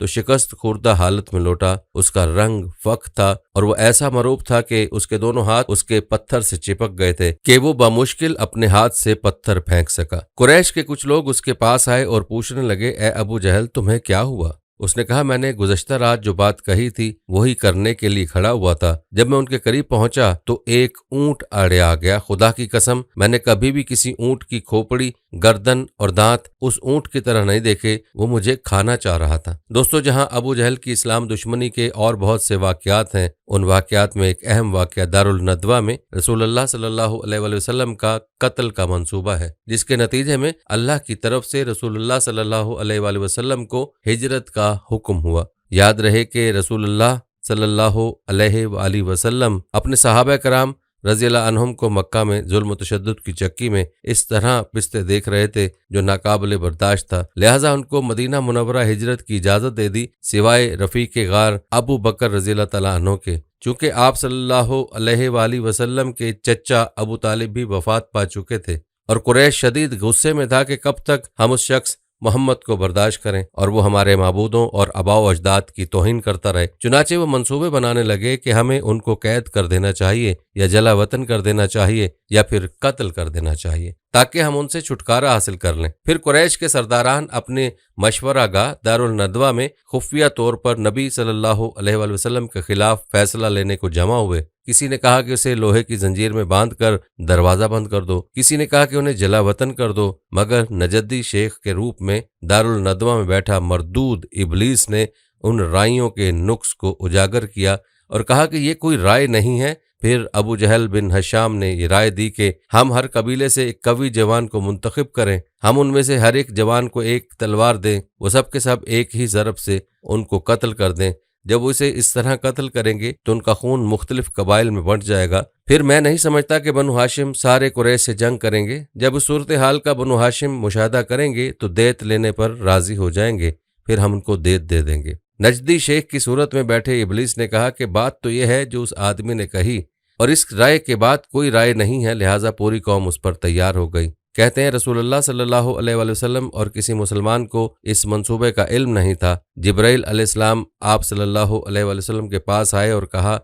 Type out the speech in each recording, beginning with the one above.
تو شکست خوردہ حالت میں لوٹا۔ اس کا رنگ فخ تھا اور وہ ایسا مروب تھا کہ اس کے دونوں ہاتھ اس کے پتھر سے چپک گئے تھے کہ وہ بمشکل اپنے ہاتھ سے پتھر پھینک سکا۔ قریش کے کچھ لوگ اس کے پاس آئے اور پوچھنے لگے، اے ابو جہل، تمہیں کیا ہوا؟ اس نے کہا، میں نے گزشتہ رات جو بات کہی تھی وہی کرنے کے لیے کھڑا ہوا تھا۔ جب میں ان کے قریب پہنچا تو ایک اونٹ آڑے آ گیا۔ خدا کی قسم، میں نے کبھی بھی کسی اونٹ کی کھوپڑی، گردن اور دانت اس اونٹ کی طرح نہیں دیکھے۔ وہ مجھے کھانا چاہ رہا تھا۔ دوستو، جہاں ابو جہل کی اسلام دشمنی کے اور بہت سے واقعات ہیں، ان واقعات میں ایک اہم واقعہ دارالندوہ میں رسول اللہ صلی اللہ علیہ وآلہ وسلم کا قتل کا منصوبہ ہے، جس کے نتیجے میں اللہ کی طرف سے رسول اللہ صلی اللہ علیہ وآلہ وسلم کو ہجرت کا حکم ہوا۔ یاد رہے کہ رسول اللہ صلی اللہ علیہ وآلہ وسلم اپنے صحابہ کرام رضی اللہ عنہم کو مکہ میں ظلم و تشدد کی چکی میں اس طرح پستے دیکھ رہے تھے جو ناقابل برداشت تھا، لہٰذا ان کو مدینہ منورہ ہجرت کی اجازت دے دی، سوائے رفیق غار ابو بکر رضی اللہ تعالیٰ عنہ کے، چونکہ آپ صلی اللہ علیہ وآلہ وسلم کے چچا ابو طالب بھی وفات پا چکے تھے، اور قریش شدید غصے میں تھا کہ کب تک ہم اس شخص محمد کو برداشت کریں اور وہ ہمارے معبودوں اور آباء و اجداد کی توہین کرتا رہے۔ چنانچہ وہ منصوبے بنانے لگے کہ ہمیں ان کو قید کر دینا چاہیے یا جلا وطن کر دینا چاہیے یا پھر قتل کر دینا چاہیے تاکہ ہم ان سے چھٹکارا حاصل کر لیں۔ پھر قریش کے سرداران اپنے مشورہ گاہ دارالندوہ میں خفیہ طور پر نبی صلی اللہ علیہ وآلہ وسلم کے خلاف فیصلہ لینے کو جمع ہوئے۔ کسی نے کہا کہ اسے لوہے کی زنجیر میں باندھ کر دروازہ بند کر دو، کسی نے کہا کہ انہیں جلا وطن کر دو، مگر نجدی شیخ کے روپ میں دارالندوہ میں بیٹھا مردود ابلیس نے ان رائیوں کے نقص کو اجاگر کیا اور کہا کہ یہ کوئی رائے نہیں ہے۔ پھر ابو جہل بن ہشام نے یہ رائے دی کہ ہم ہر قبیلے سے ایک قوی جوان کو منتخب کریں، ہم ان میں سے ہر ایک جوان کو ایک تلوار دیں، وہ سب کے سب ایک ہی ضرب سے ان کو قتل کر دیں۔ جب وہ اسے اس طرح قتل کریں گے تو ان کا خون مختلف قبائل میں بنٹ جائے گا۔ پھر میں نہیں سمجھتا کہ بنو ہاشم سارے قریش سے جنگ کریں گے۔ جب اس صورتحال کا بنو ہاشم مشاہدہ کریں گے تو دیت لینے پر راضی ہو جائیں گے، پھر ہم ان کو دیت دے دیں گے۔ نجدی شیخ کی صورت میں بیٹھے ابلیس نے کہا کہ بات تو یہ ہے جو اس آدمی نے کہی، اور اس رائے کے بعد کوئی رائے نہیں ہے، لہٰذا پوری قوم اس پر تیار ہو گئی۔ کہتے ہیں رسول اللہ صلی اللہ علیہ وآلہ وسلم اور کسی مسلمان کو اس منصوبے کا علم نہیں تھا۔ جبرائیل علیہ السلام آپ صلی اللہ علیہ وآلہ وسلم کے پاس آئے اور کہا،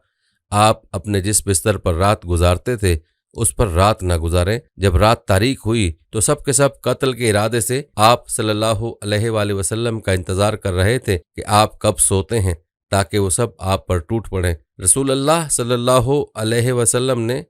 آپ اپنے جس بستر پر رات گزارتے تھے اس پر رات نہ گزاریں۔ جب رات تاریک ہوئی تو سب کے سب قتل کے ارادے سے آپ صلی اللہ علیہ وآلہ وسلم کا انتظار کر رہے تھے کہ آپ کب سوتے ہیں تاکہ وہ سب آپ پر ٹوٹ پڑیں۔ رسول اللہ صلی اللہ علیہ وسلم نے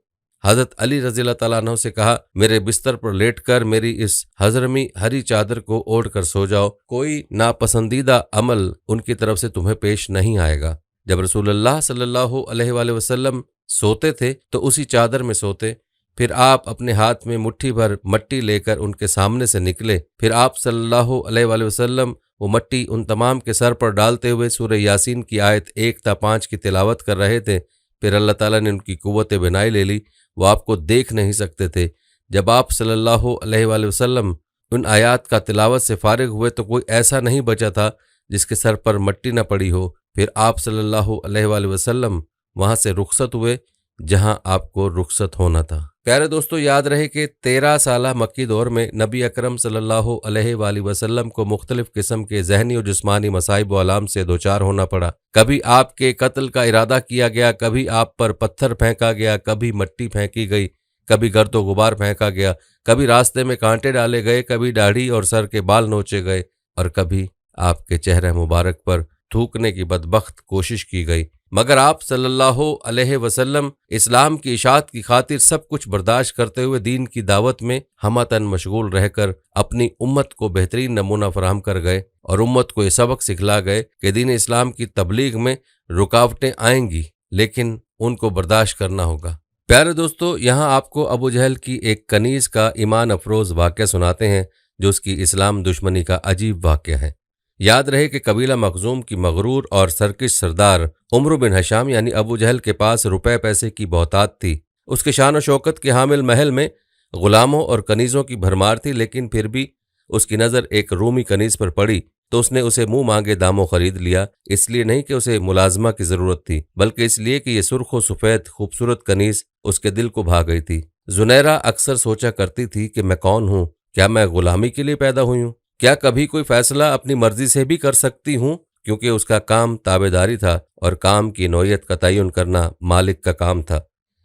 حضرت علی رضی اللہ تعالیٰ عنہ سے کہا، میرے بستر پر لیٹ کر میری اس حضرمی ہری چادر کو اوڑھ کر سو جاؤ، کوئی ناپسندیدہ عمل ان کی طرف سے تمہیں پیش نہیں آئے گا۔ جب رسول اللہ صلی اللہ علیہ وآلہ وسلم سوتے تھے تو اسی چادر میں سوتے۔ پھر آپ اپنے ہاتھ میں مٹھی بھر مٹی لے کر ان کے سامنے سے نکلے۔ پھر آپ صلی اللہ علیہ وآلہ وسلم وہ مٹی ان تمام کے سر پر ڈالتے ہوئے سورہ یاسین کی آیت 1 تا 5 کی تلاوت کر رہے تھے۔ پھر اللہ تعالیٰ نے ان کی قوت بینائی لے لی، وہ آپ کو دیکھ نہیں سکتے تھے۔ جب آپ صلی اللہ علیہ وآلہ وسلم ان آیات کا تلاوت سے فارغ ہوئے تو کوئی ایسا نہیں بچا تھا جس کے سر پر مٹی نہ پڑی ہو۔ پھر آپ صلی اللہ علیہ وآلہ وسلم وہاں سے رخصت ہوئے جہاں آپ کو رخصت ہونا تھا۔ پیارے دوستو، یاد رہے کہ 13 سالہ مکی دور میں نبی اکرم صلی اللہ علیہ وآلہ وسلم کو مختلف قسم کے ذہنی و جسمانی مصائب و آلام سے دوچار ہونا پڑا۔ کبھی آپ کے قتل کا ارادہ کیا گیا، کبھی آپ پر پتھر پھینکا گیا، کبھی مٹی پھینکی گئی، کبھی گرد و غبار پھینکا گیا، کبھی راستے میں کانٹے ڈالے گئے، کبھی داڑھی اور سر کے بال نوچے گئے، اور کبھی آپ کے چہرے مبارک پر تھوکنے کی بدبخت کوشش کی گئی، مگر آپ صلی اللہ علیہ وسلم اسلام کی اشاعت کی خاطر سب کچھ برداشت کرتے ہوئے دین کی دعوت میں ہمتاً مشغول رہ کر اپنی امت کو بہترین نمونہ فراہم کر گئے اور امت کو یہ سبق سکھلا گئے کہ دین اسلام کی تبلیغ میں رکاوٹیں آئیں گی لیکن ان کو برداشت کرنا ہوگا۔ پیارے دوستو، یہاں آپ کو ابو جہل کی ایک کنیز کا ایمان افروز واقعہ سناتے ہیں جو اس کی اسلام دشمنی کا عجیب واقعہ ہے۔ یاد رہے کہ قبیلہ مخزوم کی مغرور اور سرکش سردار عمرو بن ہشام یعنی ابو جہل کے پاس روپے پیسے کی بہتات تھی۔ اس کے شان و شوکت کے حامل محل میں غلاموں اور کنیزوں کی بھرمار تھی، لیکن پھر بھی اس کی نظر ایک رومی کنیز پر پڑی تو اس نے اسے منہ مانگے داموں خرید لیا، اس لیے نہیں کہ اسے ملازمہ کی ضرورت تھی بلکہ اس لیے کہ یہ سرخ و سفید خوبصورت کنیز اس کے دل کو بھا گئی تھی۔ زنیرہ اکثر سوچا کرتی تھی کہ میں کون ہوں؟ کیا میں غلامی کے لیے پیدا ہوئی ہوں؟ کیا کبھی کوئی فیصلہ اپنی مرضی سے بھی کر سکتی ہوں؟ کیونکہ اس کا کام تابعداری تھا اور کام کی نوعیت کا تعین کرنا مالک کا کام تھا۔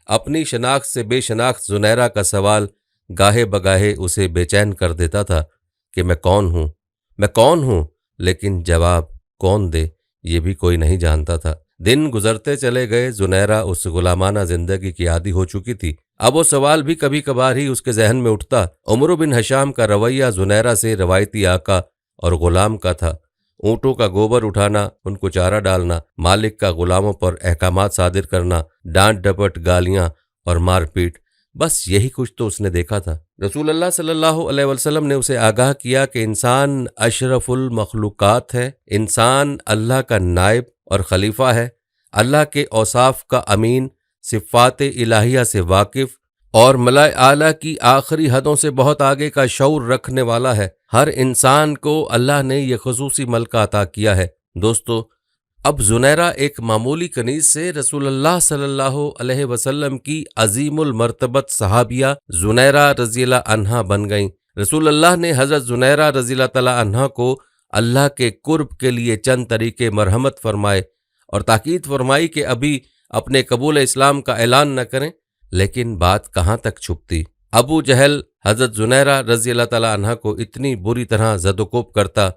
اپنی شناخت سے بے شناخت زنیرہ کا سوال گاہے بگاہے اسے بے چین کر دیتا تھا کہ میں کون ہوں، لیکن جواب کون دے یہ بھی کوئی نہیں جانتا تھا۔ دن گزرتے چلے گئے، زنیرہ اس غلامانہ زندگی کی عادی ہو چکی تھی۔ اب وہ سوال بھی کبھی کبھار ہی اس کے ذہن میں اٹھتا۔ عمر بن حشام کا رویہ زنیرہ سے روایتی آقا اور غلام کا تھا۔ اونٹوں کا گوبر اٹھانا، ان کو چارہ ڈالنا، مالک کا غلاموں پر احکامات صادر کرنا، ڈانٹ ڈپٹ، گالیاں اور مار پیٹ، بس یہی کچھ تو اس نے دیکھا تھا۔ رسول اللہ صلی اللہ علیہ وسلم نے اسے آگاہ کیا کہ انسان اشرف المخلوقات ہے، انسان اللہ کا نائب اور خلیفہ ہے، اللہ کے اوصاف کا امین، صفات الہیہ سے واقف اور ملائے اعلیٰ کی آخری حدوں سے بہت آگے کا شعور رکھنے والا ہے۔ ہر انسان کو اللہ نے یہ خصوصی ملکہ عطا کیا ہے۔ دوستو، اب زنیرہ ایک معمولی کنیز سے رسول اللہ صلی اللہ علیہ وسلم کی عظیم المرتبت صحابیہ زنیرہ رضی اللہ عنہا بن گئیں۔ رسول اللہ نے حضرت زنیرہ رضی اللہ تعالی عنہا کو اللہ کے قرب کے لیے چند طریقے مرحمت فرمائے اور تاکید فرمائی کہ ابھی اپنے قبول اسلام کا اعلان نہ کریں، لیکن بات کہاں تک چھپتی۔ ابو جہل حضرت زنیرہ رضی اللہ تعالی عنہا کو اتنی بری طرح زد و کوب کرتا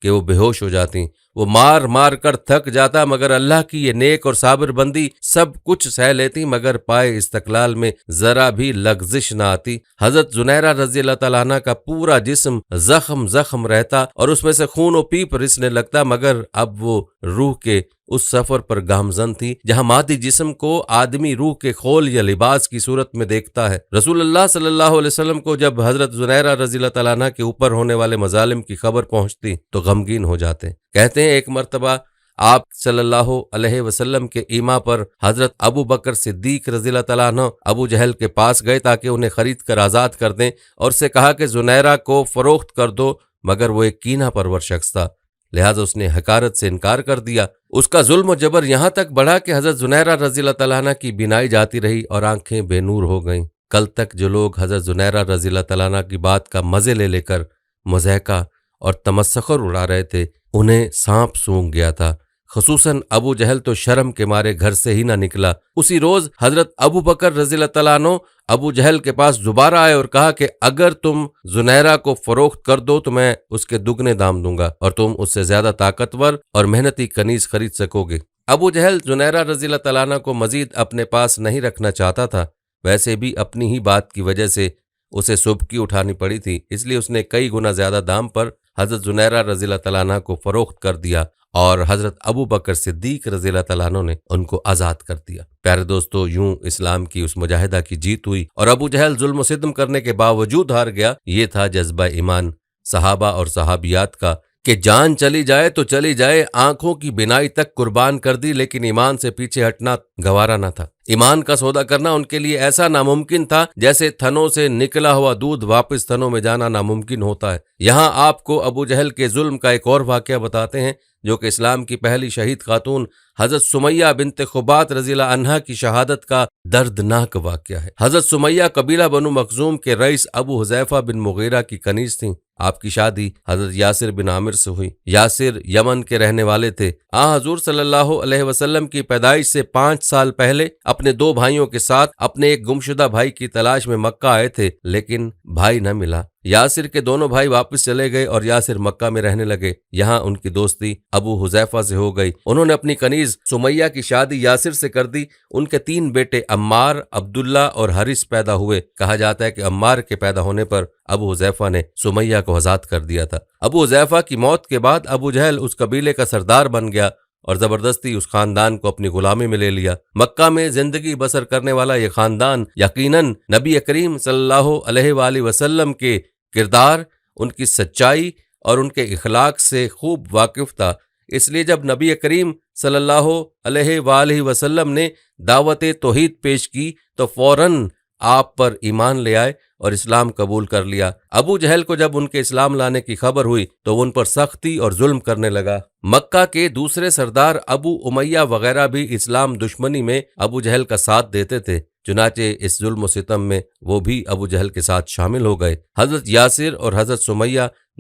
کہ وہ بے ہوش ہو جاتی، وہ مار مار کر تھک جاتا، مگر اللہ کی یہ نیک اور صابر بندی سب کچھ سہ لیتی، مگر پائے استقلال میں ذرا بھی لغزش نہ آتی۔ حضرت زنیرہ رضی اللہ تعالیٰ عنہ کا پورا جسم زخم رہتا اور اس میں سے خون و پیپ رسنے لگتا، مگر اب وہ روح کے اس سفر پر گامزن تھی جہاں مادی جسم کو آدمی روح کے خول یا لباس کی صورت میں دیکھتا ہے۔ رسول اللہ صلی اللہ علیہ وسلم کو جب حضرت زنیرہ رضی اللہ تعالیٰ عنہ کے اوپر ہونے والے مظالم کی خبر پہنچتی تو غمگین ہو جاتے۔ کہتے ہیں ایک مرتبہ آپ صلی اللہ علیہ وسلم کے ایما پر حضرت ابو بکر صدیق رضی اللہ تعالیٰ عنہ ابو جہل کے پاس گئے تاکہ انہیں خرید کر آزاد کر دیں اور سے کہا کہ زنیرہ کو فروخت کر دو، مگر وہ ایک کینہ پرور شخص تھا، لہٰذا اس نے حقارت سے انکار کر دیا۔ اس کا ظلم و جبر یہاں تک بڑھا کہ حضرت زنیرہ رضی اللہ تعالیٰ عنہ کی بینائی جاتی رہی اور آنکھیں بے نور ہو گئیں۔ کل تک جو لوگ حضرت زنیرہ رضی اللہ تعالیٰ عنہ کی بات کا مزے لے کر مضحکہ اور تمسخر اڑا رہے تھے، انہیں سانپ سونگھ گیا تھا۔ خصوصاً ابو جہل تو شرم کے مارے گھر سے ہی نہ نکلا۔ اسی روز حضرت ابو بکر رضی اللہ تعالیٰ عنہ ابو جہل کے پاس دوبارہ آئے اور کہا کہ اگر تم زنیرہ کو فروخت کر دو تو میں اس کے دگنے دام دوں گا اور تم اس سے زیادہ طاقتور اور محنتی کنیز خرید سکو گے۔ ابو جہل زنیرہ رضی اللہ تعالیٰ عنہ کو مزید اپنے پاس نہیں رکھنا چاہتا تھا، ویسے بھی اپنی ہی بات کی وجہ سے اسے سبکی اٹھانی پڑی تھی، اس لیے اس نے کئی گنا زیادہ دام پر حضرت زنیرہ رضی اللہ تعالیٰ عنہ کو فروخت کر دیا اور حضرت ابو بکر صدیق رضی اللہ تعالیٰ عنہ نے ان کو آزاد کر دیا۔ پیارے دوستو، یوں اسلام کی اس مجاہدہ کی جیت ہوئی اور ابو جہل ظلم و ستم کرنے کے باوجود ہار گیا۔ یہ تھا جذبہ ایمان صحابہ اور صحابیات کا کہ جان چلی جائے تو چلی جائے، آنکھوں کی بینائی تک قربان کر دی، لیکن ایمان سے پیچھے ہٹنا گوارا نہ تھا۔ ایمان کا سودا کرنا ان کے لیے ایسا ناممکن تھا جیسے تھنوں سے نکلا ہوا دودھ واپس تھنوں میں جانا ناممکن ہوتا ہے۔ یہاں آپ کو ابو جہل کے ظلم کا ایک اور واقعہ بتاتے ہیں جو کہ اسلام کی پہلی شہید خاتون حضرت سمیہ بنت خبات رضی اللہ عنہا کی شہادت کا دردناک واقعہ ہے۔ حضرت سمیہ قبیلہ بنو مخزوم کے رئیس ابو حذیفہ بن مغیرہ کی کنیز تھیں۔ آپ کی شادی حضرت یاسر بن عامر سے ہوئی۔ یاسر یمن کے رہنے والے تھے۔ حضور صلی اللہ علیہ وسلم کی پیدائش سے 5 سال پہلے اپنے 2 بھائیوں کے ساتھ اپنے ایک گمشدہ بھائی کی تلاش میں مکہ آئے تھے، لیکن بھائی نہ ملا۔ یاسر کے دونوں بھائی واپس چلے گئے اور یاسر مکہ میں رہنے لگے۔ یہاں ان کی دوستی ابو حذیفہ سے ہو گئی۔ انہوں نے اپنی کنیز سمیہ کی شادی یاسر سے کر دی۔ ان کے 3 بیٹے عمار، عبداللہ اور حارث پیدا ہوئے۔ کہا جاتا ہے کہ عمار کے پیدا ہونے پر ابو حذیفہ نے سمیہ کو آزاد کر دیا تھا۔ ابو حذیفہ کی موت کے بعد ابو جہل اس قبیلے کا سردار بن گیا اور زبردستی اس خاندان کو اپنی غلامی میں لے لیا۔ مکہ میں زندگی بسر کرنے والا یہ خاندان یقیناً نبی کریم صلی اللہ علیہ وآلہ وسلم کے کردار، ان کی سچائی اور ان کے اخلاق سے خوب واقف تھا، اس لیے جب نبی کریم صلی اللہ علیہ وآلہ وسلم نے دعوت توحید پیش کی تو فوراً آپ پر ایمان لے آئے اور اسلام قبول کر لیا۔ ابو جہل کو جب ان کے اسلام لانے کی خبر ہوئی تو وہ ان پر سختی اور ظلم کرنے لگا۔ مکہ کے دوسرے سردار ابو امیہ وغیرہ بھی اسلام دشمنی میں ابو جہل کا ساتھ دیتے تھے، چنانچہ اس ظلم و ستم میں وہ بھی ابو جہل کے ساتھ شامل ہو گئے۔ حضرت یاسر اور حضرت سمیہ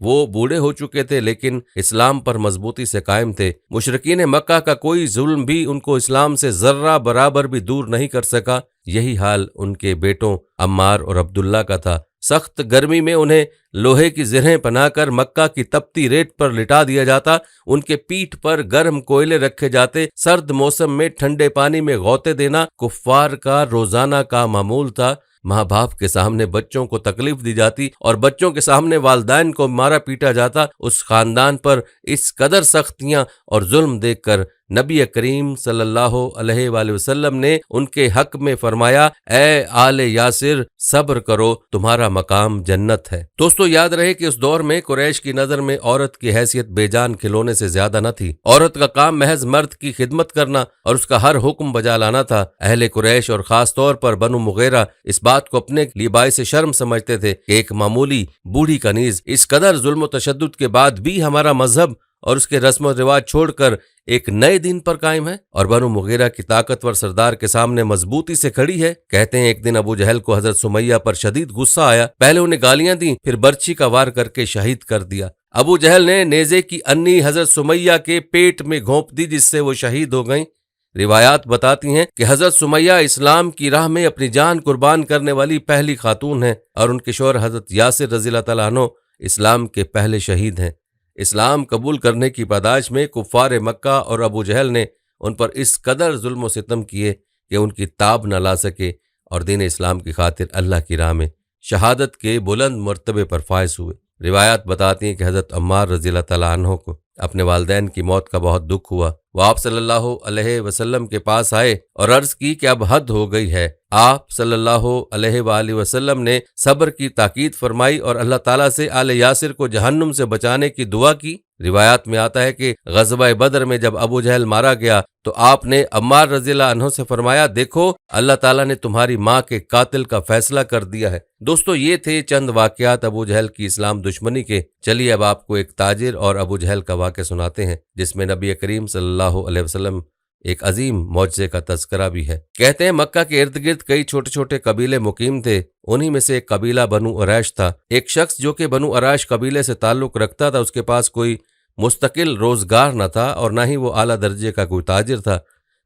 وہ بوڑھے ہو چکے تھے لیکن اسلام پر مضبوطی سے قائم تھے۔ مشرکین مکہ کا کوئی ظلم بھی ان کو اسلام سے ذرہ برابر بھی دور نہیں کر سکا۔ یہی حال ان کے بیٹوں عمار اور عبداللہ کا تھا۔ سخت گرمی میں انہیں لوہے کی زرہیں پہنا کر مکہ کی تپتی ریت پر لٹا دیا جاتا، ان کے پیٹھ پر گرم کوئلے رکھے جاتے، سرد موسم میں ٹھنڈے پانی میں غوطے دینا کفار کا روزانہ کا معمول تھا۔ ماں باپ کے سامنے بچوں کو تکلیف دی جاتی اور بچوں کے سامنے والدین کو مارا پیٹا جاتا۔ اس خاندان پر اس قدر سختیاں اور ظلم دیکھ کر نبی کریم صلی اللہ علیہ وآلہ وسلم نے ان کے حق میں فرمایا، اے آل یاسر صبر کرو، تمہارا مقام جنت ہے۔ دوستو یاد رہے کہ اس دور میں قریش کی نظر میں عورت کی حیثیت بے جان کھلونے سے زیادہ نہ تھی۔ عورت کا کام محض مرد کی خدمت کرنا اور اس کا ہر حکم بجا لانا تھا۔ اہل قریش اور خاص طور پر بنو مغیرہ اس بات کو اپنے لیے باعث شرم سمجھتے تھے کہ ایک معمولی بوڑھی کنیز اس قدر ظلم و تشدد کے بعد بھی ہمارا مذہب اور اس کے رسم و رواج چھوڑ کر ایک نئے دین پر قائم ہے اور بنو مغیرہ کی طاقتور سردار کے سامنے مضبوطی سے کھڑی ہے۔ کہتے ہیں ایک دن ابو جہل کو حضرت سمیہ پر شدید غصہ آیا، پہلے انہیں گالیاں دیں پھر برچھی کا وار کر کے شہید کر دیا۔ ابو جہل نے نیزے کی انی حضرت سمیہ کے پیٹ میں گھونپ دی جس سے وہ شہید ہو گئیں۔ روایات بتاتی ہیں کہ حضرت سمیہ اسلام کی راہ میں اپنی جان قربان کرنے والی پہلی خاتون ہیں اور ان کے شوہر حضرت یاسر رضی اللہ تعالیٰ عنہ اسلام کے پہلے شہید ہیں۔ اسلام قبول کرنے کی پاداش میں کفار مکہ اور ابو جہل نے ان پر اس قدر ظلم و ستم کیے کہ ان کی تاب نہ لا سکے اور دین اسلام کی خاطر اللہ کی راہ میں شہادت کے بلند مرتبے پر فائز ہوئے۔ روایات بتاتی ہیں کہ حضرت عمار رضی اللہ تعالیٰ عنہ کو اپنے والدین کی موت کا بہت دکھ ہوا۔ وہ آپ صلی اللہ علیہ وسلم کے پاس آئے اور عرض کی کہ اب حد ہو گئی ہے۔ آپ صلی اللہ علیہ وآلہ وسلم نے صبر کی تاکید فرمائی اور اللہ تعالیٰ سے آل یاسر کو جہنم سے بچانے کی دعا کی۔ روایات میں آتا ہے کہ غزوہ بدر میں جب ابو جہل مارا گیا تو آپ نے عمار رضی اللہ عنہ سے فرمایا، دیکھو اللہ تعالیٰ نے تمہاری ماں کے قاتل کا فیصلہ کر دیا ہے۔ دوستو یہ تھے چند واقعات ابو جہل کی اسلام دشمنی کے۔ چلیے اب آپ کو ایک تاجر اور ابو جہل کا واقعہ سناتے ہیں جس میں نبی کریم صلی اللہ علیہ وسلم ایک عظیم معجزے کا تذکرہ بھی ہے۔ کہتے ہیں مکہ کے ارد گرد کئی چھوٹے چھوٹے قبیلے مقیم تھے، انہی میں سے ایک قبیلہ بنو عریش تھا۔ ایک شخص جو کہ بنو عریش قبیلے سے تعلق رکھتا تھا، اس کے پاس کوئی مستقل روزگار نہ تھا اور نہ ہی وہ اعلیٰ درجے کا کوئی تاجر تھا۔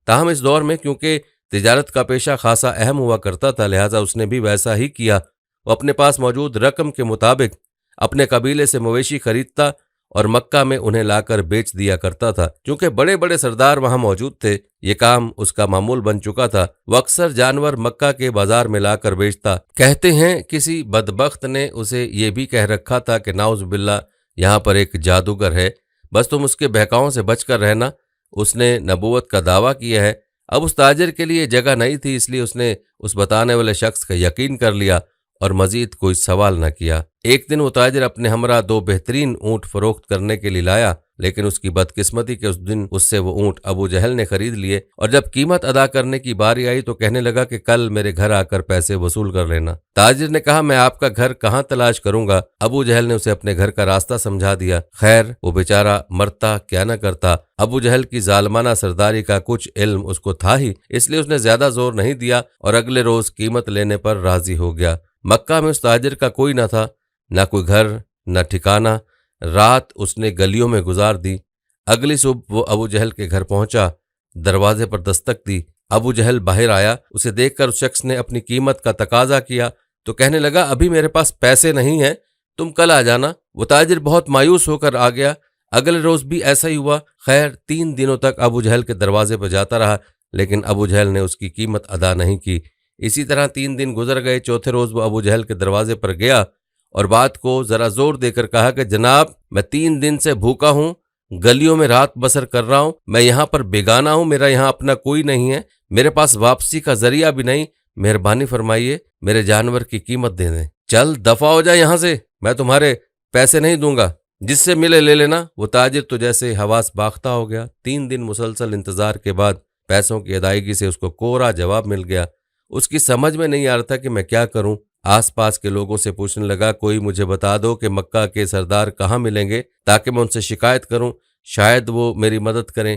تاہم اس دور میں کیونکہ تجارت کا پیشہ خاصا اہم ہوا کرتا تھا، لہٰذا اس نے بھی ویسا ہی کیا۔ وہ اپنے پاس موجود رقم کے مطابق اپنے قبیلے سے مویشی خریدتا اور مکہ میں انہیں لا کر بیچ دیا کرتا تھا۔ چونکہ بڑے بڑے سردار وہاں موجود تھے، یہ کام اس کا معمول بن چکا تھا۔ وہ اکثر جانور مکہ کے بازار میں لا کر بیچتا۔ کہتے ہیں کسی بدبخت نے اسے یہ بھی کہہ رکھا تھا کہ نعوذ باللہ یہاں پر ایک جادوگر ہے، بس تم اس کے بہکاؤں سے بچ کر رہنا۔ اس نے نبوت کا دعویٰ کیا ہے۔ اب اس تاجر کے لیے جگہ نہیں تھی، اس لیے اس نے اس بتانے والے شخص کا یقین کر لیا اور مزید کوئی سوال نہ کیا۔ ایک دن وہ تاجر اپنے ہمراہ 2 بہترین اونٹ فروخت کرنے کے لیے لایا، لیکن اس کی بدقسمتی کہ اس دن اس سے وہ اونٹ ابو جہل نے خرید لیے اور جب قیمت ادا کرنے کی باری آئی تو کہنے لگا کہ کل میرے گھر آ کر پیسے وصول کر لینا۔ تاجر نے کہا میں آپ کا گھر کہاں تلاش کروں گا؟ ابو جہل نے اسے اپنے گھر کا راستہ سمجھا دیا۔ خیر وہ بیچارہ مرتا کیا نہ کرتا، ابو جہل کی ظالمانہ سرداری کا کچھ علم اس کو تھا ہی، اس لیے اس نے زیادہ زور نہیں دیا اور اگلے روز قیمت لینے پر راضی ہو گیا۔ مکہ میں اس تاجر کا کوئی نہ تھا، نہ کوئی گھر نہ ٹھکانہ۔ رات اس نے گلیوں میں گزار دی۔ اگلی صبح وہ ابو جہل کے گھر پہنچا، دروازے پر دستک دی۔ ابو جہل باہر آیا، اسے دیکھ کر اس شخص نے اپنی قیمت کا تقاضا کیا تو کہنے لگا ابھی میرے پاس پیسے نہیں ہیں، تم کل آ جانا۔ وہ تاجر بہت مایوس ہو کر آ گیا۔ اگلے روز بھی ایسا ہی ہوا۔ خیر 3 دنوں تک ابو جہل کے دروازے پر جاتا رہا، لیکن ابو جہل نے اس کی قیمت ادا نہیں کی۔ اسی طرح 3 دن گزر گئے۔ چوتھے روز وہ ابو جہل کے دروازے پر گیا اور بات کو ذرا زور دے کر کہا کہ جناب میں 3 دن سے بھوکا ہوں، گلیوں میں رات بسر کر رہا ہوں، میں یہاں پر بیگانہ ہوں، میرا یہاں اپنا کوئی نہیں ہے، میرے پاس واپسی کا ذریعہ بھی نہیں، مہربانی فرمائیے میرے جانور کی قیمت دے دیں۔ چل دفع ہو جا یہاں سے، میں تمہارے پیسے نہیں دوں گا، جس سے ملے لے لینا۔ وہ تاجر تو جیسے حواس باختہ ہو گیا۔ 3 دن مسلسل انتظار کے بعد پیسوں کی ادائیگی سے اس کو کوڑا جواب مل گیا۔ اس کی سمجھ میں نہیں آ رہا تھا کہ میں کیا کروں۔ آس پاس کے لوگوں سے پوچھنے لگا کوئی مجھے بتا دو کہ مکہ کے سردار کہاں ملیں گے تاکہ میں ان سے شکایت کروں، شاید وہ میری مدد کریں۔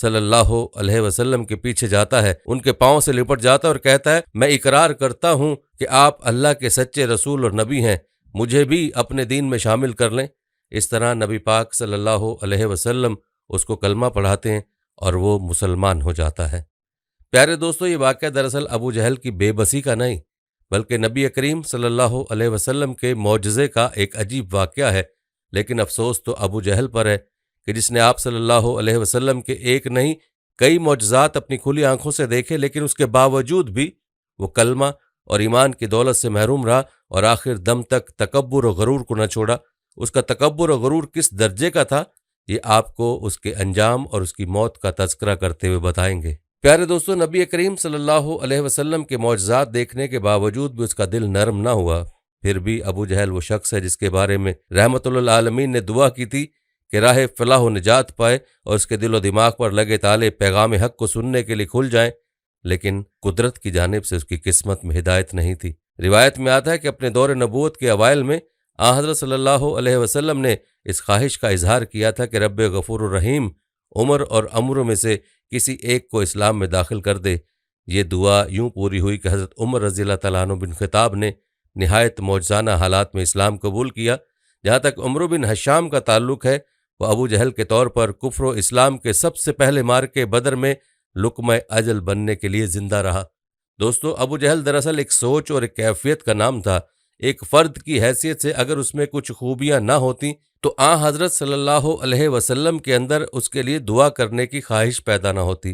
صلی اللہ علیہ وسلم کے پیچھے جاتا ہے، ان کے پاؤں سے لپٹ جاتا ہے اور کہتا ہے میں اقرار کرتا ہوں کہ آپ اللہ کے سچے رسول اور نبی ہیں، مجھے بھی اپنے دین میں شامل کر لیں۔ اس طرح نبی پاک صلی اللہ علیہ وسلم اس کو کلمہ پڑھاتے ہیں اور وہ مسلمان ہو جاتا ہے۔ پیارے دوستو، یہ واقعہ دراصل ابو جہل کی بے بسی کا نہیں بلکہ نبی کریم صلی اللہ علیہ وسلم کے معجزے کا ایک عجیب واقعہ ہے، لیکن افسوس تو ابو جہل پر ہے کہ جس نے آپ صلی اللہ علیہ وسلم کے ایک نہیں کئی معجزات اپنی کھلی آنکھوں سے دیکھے، لیکن اس کے باوجود بھی وہ کلمہ اور ایمان کی دولت سے محروم رہا اور آخر دم تک تکبر و غرور کو نہ چھوڑا۔ اس کا تکبر و غرور کس درجے کا تھا، یہ آپ کو اس کے انجام اور اس کی موت کا تذکرہ کرتے ہوئے بتائیں گے۔ پیارے دوستو، نبی کریم صلی اللہ علیہ وسلم کے معجزات دیکھنے کے باوجود بھی اس کا دل نرم نہ ہوا۔ پھر بھی ابو جہل وہ شخص ہے جس کے بارے میں رحمت للعالمین نے دعا کی تھی کہ راہ فلاح و نجات پائے اور اس کے دل و دماغ پر لگے تالے پیغام حق کو سننے کے لیے کھل جائیں، لیکن قدرت کی جانب سے اس کی قسمت میں ہدایت نہیں تھی۔ روایت میں آتا ہے کہ اپنے دور نبوت کے اوائل میں حضرت صلی اللہ علیہ وسلم نے اس خواہش کا اظہار کیا تھا کہ رب غفور الرحیم عمر اور عمرو میں سے کسی ایک کو اسلام میں داخل کر دے۔ یہ دعا یوں پوری ہوئی کہ حضرت عمر رضی اللہ تعالیٰ عنہ بن خطاب نے نہایت معجزانہ حالات میں اسلام قبول کیا۔ جہاں تک عمرو بن حشام کا تعلق ہے، وہ ابو جہل کے طور پر کفر و اسلام کے سب سے پہلے مارکے بدر میں لقمہ اجل بننے کے لیے زندہ رہا۔ دوستو، ابو جہل دراصل ایک سوچ اور ایک کیفیت کا نام تھا۔ ایک فرد کی حیثیت سے اگر اس میں کچھ خوبیاں نہ ہوتیں تو حضرت صلی اللہ علیہ وسلم کے اندر اس کے لیے دعا کرنے کی خواہش پیدا نہ ہوتی۔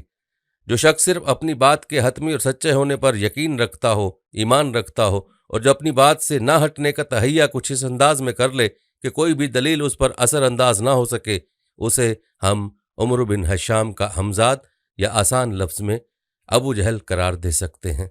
جو شخص صرف اپنی بات کے حتمی اور سچے ہونے پر یقین رکھتا ہو، ایمان رکھتا ہو، اور جو اپنی بات سے نہ ہٹنے کا تہیہ کچھ اس انداز میں کر لے کہ کوئی بھی دلیل اس پر اثر انداز نہ ہو سکے، اسے ہم عمرو بن حشام کا ہمزاد یا آسان لفظ میں ابو جہل قرار دے سکتے ہیں۔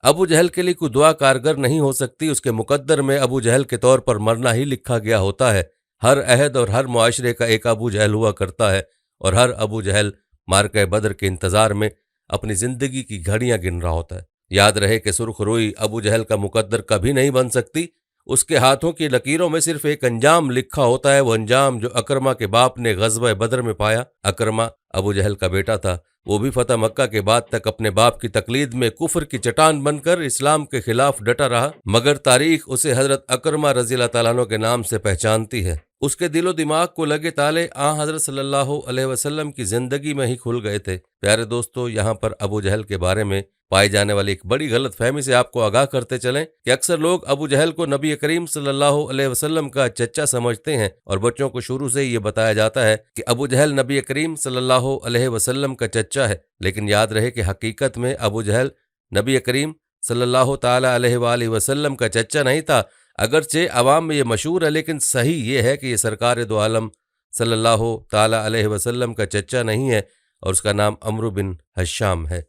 ابو جہل کے لیے کوئی دعا کارگر نہیں ہو سکتی، اس کے مقدر میں ابو جہل کے طور پر مرنا ہی لکھا گیا ہوتا ہے۔ ہر عہد اور ہر معاشرے کا ایک ابو جہل ہوا کرتا ہے، اور ہر ابو جہل مارکہ بدر کے انتظار میں اپنی زندگی کی گھڑیاں گن رہا ہوتا ہے۔ یاد رہے کہ سرخ روئی ابو جہل کا مقدر کبھی نہیں بن سکتی، اس کے ہاتھوں کی لکیروں میں صرف ایک انجام لکھا ہوتا ہے، وہ انجام جو اکرمہ کے باپ نے غزوہ بدر میں پایا۔ اکرمہ ابو جہل کا بیٹا تھا، وہ بھی فتح مکہ کے بعد تک اپنے باپ کی تقلید میں کفر کی چٹان بن کر اسلام کے خلاف ڈٹا رہا، مگر تاریخ اسے حضرت اکرمہ رضی اللہ تعالیٰ عنہ کے نام سے پہچانتی ہے۔ اس کے دل و دماغ کو لگے تالے حضرت صلی اللہ علیہ وسلم کی زندگی میں ہی کھل گئے تھے۔ پیارے دوستو، یہاں پر ابو جہل کے بارے میں پائی جانے والی ایک بڑی غلط فہمی سے آپ کو آگاہ کرتے چلیں کہ اکثر لوگ ابو جہل کو نبی کریم صلی اللہ علیہ وسلم کا چچا سمجھتے ہیں، اور بچوں کو شروع سے ہی یہ بتایا جاتا ہے کہ ابو جہل نبی کریم صلی اللہ علیہ وسلم کا چچا ہے، لیکن یاد رہے کہ حقیقت میں ابو جہل نبی کریم صلی اللہ تعالی علیہ وآلہ وسلم کا چچا نہیں تھا۔ اگرچہ عوام میں یہ مشہور ہے، لیکن صحیح یہ ہے کہ یہ سرکار دو عالم صلی اللہ تعالی علیہ وسلم کا چچا نہیں ہے، اور اس کا نام عمرو بن حشام ہے۔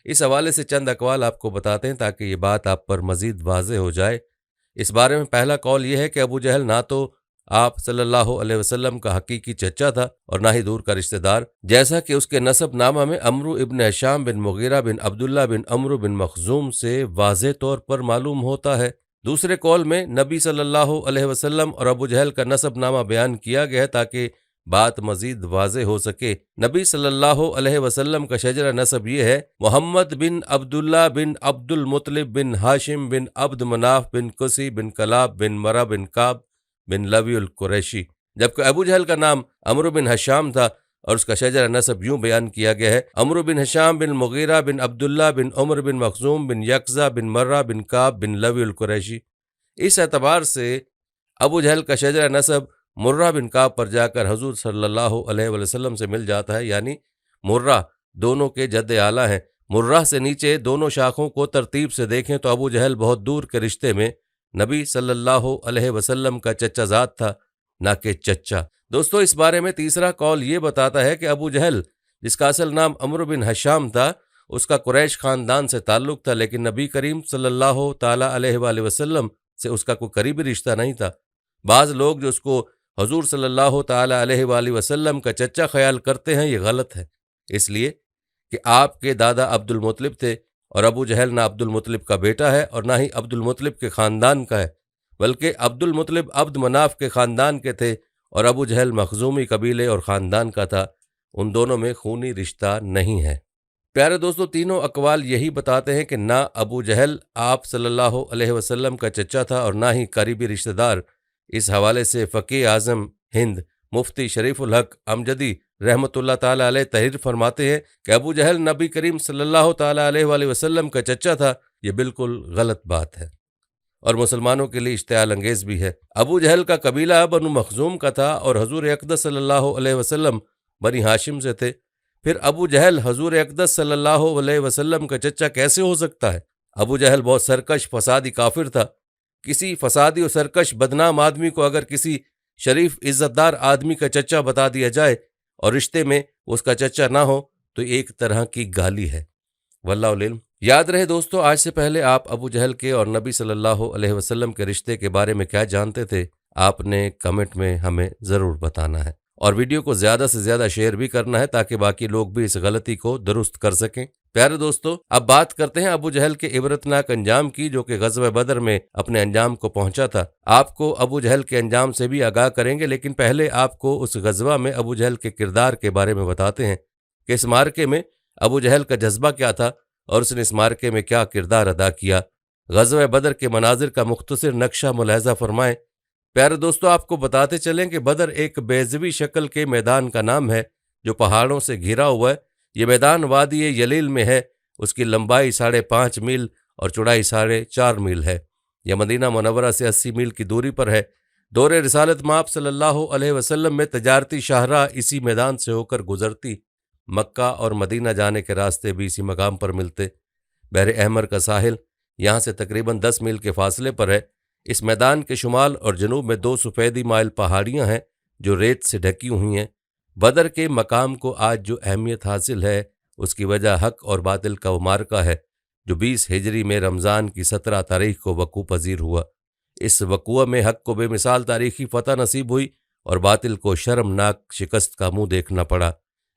اس حوالے سے چند اقوال آپ کو بتاتے ہیں تاکہ یہ بات آپ پر مزید واضح ہو جائے۔ اس بارے میں پہلا قول یہ ہے کہ ابو جہل نہ تو آپ صلی اللہ علیہ وسلم کا حقیقی چچا تھا اور نہ ہی دور کا رشتہ دار، جیسا کہ اس کے نسب نامہ میں عمرو ابن حشام بن مغیرہ بن عبداللہ بن عمرو بن مخزوم سے واضح طور پر معلوم ہوتا ہے۔ دوسرے قول میں نبی صلی اللہ علیہ وسلم اور ابو جہل کا نسب نامہ بیان کیا گیا ہے تاکہ بات مزید واضح ہو سکے۔ نبی صلی اللہ علیہ وسلم کا شجرہ نسب یہ ہے: محمد بن عبداللہ بن عبد المطلب بن ہاشم بن عبد مناف بن قسی بن کلاب بن مرہ بن کعب بن لوی القریشی، جبکہ ابو جہل کا نام عمرو بن حشام تھا اور اس کا شجرہ نسب یوں بیان کیا گیا ہے: عمرو بن حشام بن مغیرہ بن عبداللہ بن عمر بن مخزوم بن یکزا بن مرہ بن کعب بن لوی القریشی۔ اس اعتبار سے ابو جہل کا شجرہ نسب مرہ بن کعب پر جا کر حضور صلی اللہ علیہ وسلم سے مل جاتا ہے، یعنی مرہ دونوں کے جد اعلیٰ ہیں۔ مرہ سے نیچے دونوں شاخوں کو ترتیب سے دیکھیں تو ابو جہل بہت دور کے رشتے میں نبی صلی اللہ علیہ وسلم کا چچا زاد تھا، نہ کہ چچا۔ دوستو، اس بارے میں تیسرا قول یہ بتاتا ہے کہ ابو جہل، جس کا اصل نام عمرو بن حشام تھا، اس کا قریش خاندان سے تعلق تھا، لیکن نبی کریم صلی اللہ تعالی علیہ وآلہ وسلم سے اس کا کوئی قریبی رشتہ نہیں تھا۔ بعض لوگ جو اس کو حضور صلی اللہ تعالی علیہ وآلہ وسلم کا چچا خیال کرتے ہیں، یہ غلط ہے، اس لیے کہ آپ کے دادا عبد المطلب تھے، اور ابو جہل نہ عبد المطلب کا بیٹا ہے اور نہ ہی عبد المطلب کے خاندان کا ہے، بلکہ عبد المطلب عبد مناف کے خاندان کے تھے اور ابو جہل مخزومی قبیلے اور خاندان کا تھا۔ ان دونوں میں خونی رشتہ نہیں ہے۔ پیارے دوستو، تینوں اقوال یہی بتاتے ہیں کہ نہ ابو جہل آپ صلی اللہ علیہ وسلم کا چچا تھا اور نہ ہی قریبی رشتہ دار۔ اس حوالے سے فقیہ اعظم ہند مفتی شریف الحق امجدی رحمۃ اللہ تعالیٰ علیہ تحریر فرماتے ہیں کہ ابو جہل نبی کریم صلی اللہ تعالیٰ علیہ وآلہ وسلم کا چچا تھا۔ یہ بالکل غلط بات ہے اور مسلمانوں کے لیے اشتعال انگیز بھی ہے۔ ابو جہل کا قبیلہ بنو مخزوم کا تھا اور حضور اقدس صلی اللہ علیہ وسلم بنی ہاشم سے تھے۔ پھر ابو جہل حضور اقدس صلی اللہ علیہ وسلم کا چچا کیسے ہو سکتا ہے؟ ابو جہل بہت سرکش فسادی کافر تھا۔ کسی فسادی اور سرکش بدنام آدمی کو اگر کسی شریف عزت دار آدمی کا چچا بتا دیا جائے اور رشتے میں اس کا چچا نہ ہو تو ایک طرح کی گالی ہے۔ واللہ العلم۔ یاد رہے دوستو، آج سے پہلے آپ ابو جہل کے اور نبی صلی اللہ علیہ وسلم کے رشتے کے بارے میں کیا جانتے تھے؟ آپ نے کمنٹ میں ہمیں ضرور بتانا ہے اور ویڈیو کو زیادہ سے زیادہ شیئر بھی کرنا ہے تاکہ باقی لوگ بھی اس غلطی کو درست کر سکیں۔ پیارے دوستو، اب بات کرتے ہیں ابو جہل کے عبرتناک انجام کی، جو کہ غزوہ بدر میں اپنے انجام کو پہنچا تھا۔ آپ کو ابو جہل کے انجام سے بھی آگاہ کریں گے، لیکن پہلے آپ کو اس غزوہ میں ابو جہل کے کردار کے بارے میں بتاتے ہیں کہ اس مارکے میں ابو جہل کا جذبہ کیا تھا اور اس نے اس مارکے میں کیا کردار ادا کیا۔ غزوہ بدر کے مناظر کا مختصر نقشہ ملاحظہ فرمائیں۔ پیارے دوستو، آپ کو بتاتے چلیں کہ بدر ایک بیضوی شکل کے میدان کا نام ہے جو پہاڑوں سے گھرا ہوا ہے۔ یہ میدان وادی یلیل میں ہے۔ اس کی لمبائی 5.5 میل اور چوڑائی 4.5 میل ہے۔ یہ مدینہ منورہ سے 80 میل کی دوری پر ہے۔ دور رسالت مآب صلی اللہ علیہ وسلم میں تجارتی شاہراہ اسی میدان سے ہو کر گزرتی۔ مکہ اور مدینہ جانے کے راستے بھی اسی مقام پر ملتے۔ بحر احمر کا ساحل یہاں سے تقریباً 10 میل کے فاصلے پر ہے۔ اس میدان کے شمال اور جنوب میں 2 سفیدی مائل پہاڑیاں ہیں جو ریت سے ڈھکی ہوئی ہیں۔ بدر کے مقام کو آج جو اہمیت حاصل ہے اس کی وجہ حق اور باطل کا وہ مارکہ ہے جو 20 ہجری میں رمضان کی 17 تاریخ کو وقوع پذیر ہوا۔ اس وقوع میں حق کو بے مثال تاریخی فتح نصیب ہوئی اور باطل کو شرمناک شکست کا منہ دیکھنا پڑا۔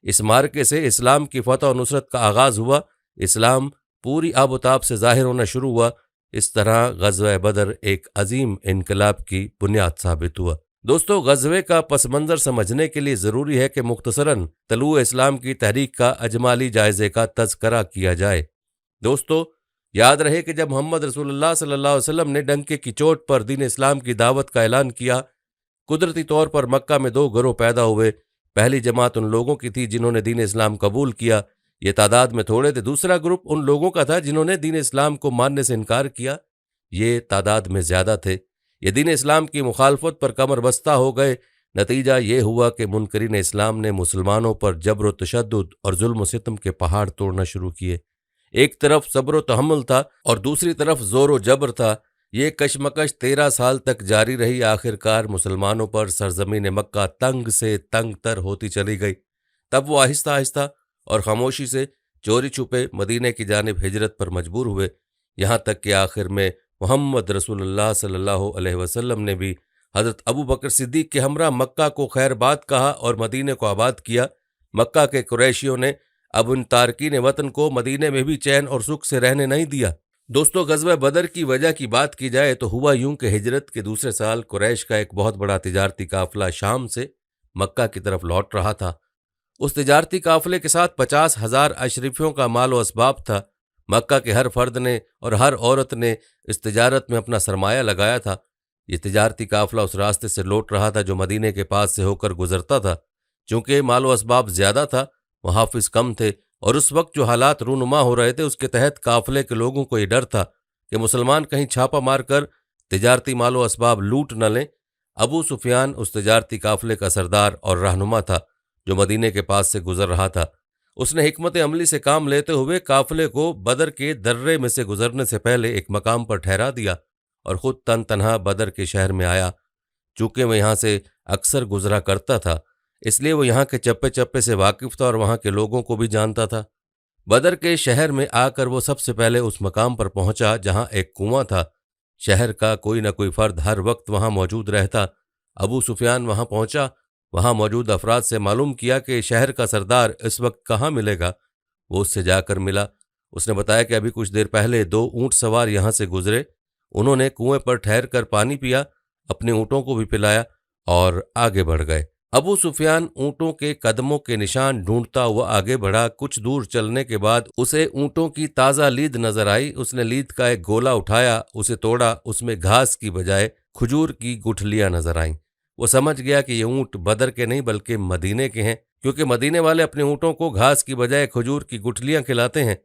اس مارکے سے اسلام کی فتح و نصرت کا آغاز ہوا۔ اسلام پوری آب و تاب سے ظاہر ہونا شروع ہوا۔ اس طرح غزوہ بدر ایک عظیم انقلاب کی بنیاد ثابت ہوا۔ دوستو، غزوے کا پس منظر سمجھنے کے لیے ضروری ہے کہ مختصراً طلوع اسلام کی تحریک کا اجمالی جائزے کا تذکرہ کیا جائے۔ دوستو، یاد رہے کہ جب محمد رسول اللہ صلی اللہ علیہ وسلم نے ڈنکے کی چوٹ پر دین اسلام کی دعوت کا اعلان کیا، قدرتی طور پر مکہ میں 2 گروہ پیدا ہوئے۔ پہلی جماعت ان لوگوں کی تھی جنہوں نے دین اسلام قبول کیا، یہ تعداد میں تھوڑے تھے۔ دوسرا گروپ ان لوگوں کا تھا جنہوں نے دین اسلام کو ماننے سے انکار کیا، یہ تعداد میں زیادہ تھے۔ یہ دین اسلام کی مخالفت پر کمر بستہ ہو گئے۔ نتیجہ یہ ہوا کہ منکرین اسلام نے مسلمانوں پر جبر و تشدد اور ظلم و ستم کے پہاڑ توڑنا شروع کیے۔ ایک طرف صبر و تحمل تھا اور دوسری طرف زور و جبر تھا۔ یہ کشمکش 13 سال تک جاری رہی۔ آخر کار مسلمانوں پر سرزمین مکہ تنگ سے تنگ تر ہوتی چلی گئی۔ تب وہ آہستہ آہستہ اور خاموشی سے چوری چھپے مدینے کی جانب ہجرت پر مجبور ہوئے، یہاں تک کہ آخر میں محمد رسول اللہ صلی اللہ علیہ وسلم نے بھی حضرت ابو بکر صدیق کے ہمراہ مکہ کو خیر باد کہا اور مدینے کو آباد کیا۔ مکہ کے قریشیوں نے اب ان تارکین وطن کو مدینے میں بھی چین اور سکھ سے رہنے نہیں دیا۔ دوستو، غزوہ بدر کی وجہ کی بات کی جائے تو ہوا یوں کہ ہجرت کے دوسرے سال قریش کا ایک بہت بڑا تجارتی قافلہ شام سے مکہ کی طرف لوٹ رہا تھا۔ اس تجارتی قافلے کے ساتھ 50,000 اشرفیوں کا مال و اسباب تھا۔ مکہ کے ہر فرد نے اور ہر عورت نے اس تجارت میں اپنا سرمایہ لگایا تھا۔ یہ تجارتی قافلہ اس راستے سے لوٹ رہا تھا جو مدینے کے پاس سے ہو کر گزرتا تھا۔ چونکہ مال و اسباب زیادہ تھا، محافظ کم تھے اور اس وقت جو حالات رونما ہو رہے تھے اس کے تحت قافلے کے لوگوں کو یہ ڈر تھا کہ مسلمان کہیں چھاپا مار کر تجارتی مال و اسباب لوٹ نہ لیں۔ ابو سفیان اس تجارتی قافلے کا سردار اور رہنما تھا جو مدینے کے پاس سے گزر رہا تھا۔ اس نے حکمت عملی سے کام لیتے ہوئے قافلے کو بدر کے درے میں سے گزرنے سے پہلے ایک مقام پر ٹھہرا دیا اور خود تنہا بدر کے شہر میں آیا۔ چونکہ وہ یہاں سے اکثر گزرا کرتا تھا اس لیے وہ یہاں کے چپے چپے سے واقف تھا اور وہاں کے لوگوں کو بھی جانتا تھا۔ بدر کے شہر میں آ کر وہ سب سے پہلے اس مقام پر پہنچا جہاں ایک کنواں تھا۔ شہر کا کوئی نہ کوئی فرد ہر وقت وہاں موجود رہتا۔ ابو سفیان وہاں پہنچا، وہاں موجود افراد سے معلوم کیا کہ شہر کا سردار اس وقت کہاں ملے گا۔ وہ اس سے جا کر ملا۔ اس نے بتایا کہ ابھی کچھ دیر پہلے 2 اونٹ سوار یہاں سے گزرے، انہوں نے کنویں پر ٹھہر کر پانی پیا، اپنے اونٹوں کو بھی پلایا اور آگے بڑھ گئے۔ ابو سفیان اونٹوں کے قدموں کے نشان ڈھونڈتا ہوا آگے بڑھا۔ کچھ دور چلنے کے بعد اسے اونٹوں کی تازہ لید نظر آئی۔ اس نے لید کا ایک گولا اٹھایا، اسے توڑا، اس میں گھاس کی بجائے کھجور کی گٹھلیاں نظر آئیں۔ وہ سمجھ گیا کہ یہ اونٹ بدر کے نہیں بلکہ مدینے کے ہیں، کیونکہ مدینے والے اپنے اونٹوں کو گھاس کی بجائے کھجور کی گٹھلیاں کھلاتے ہیں۔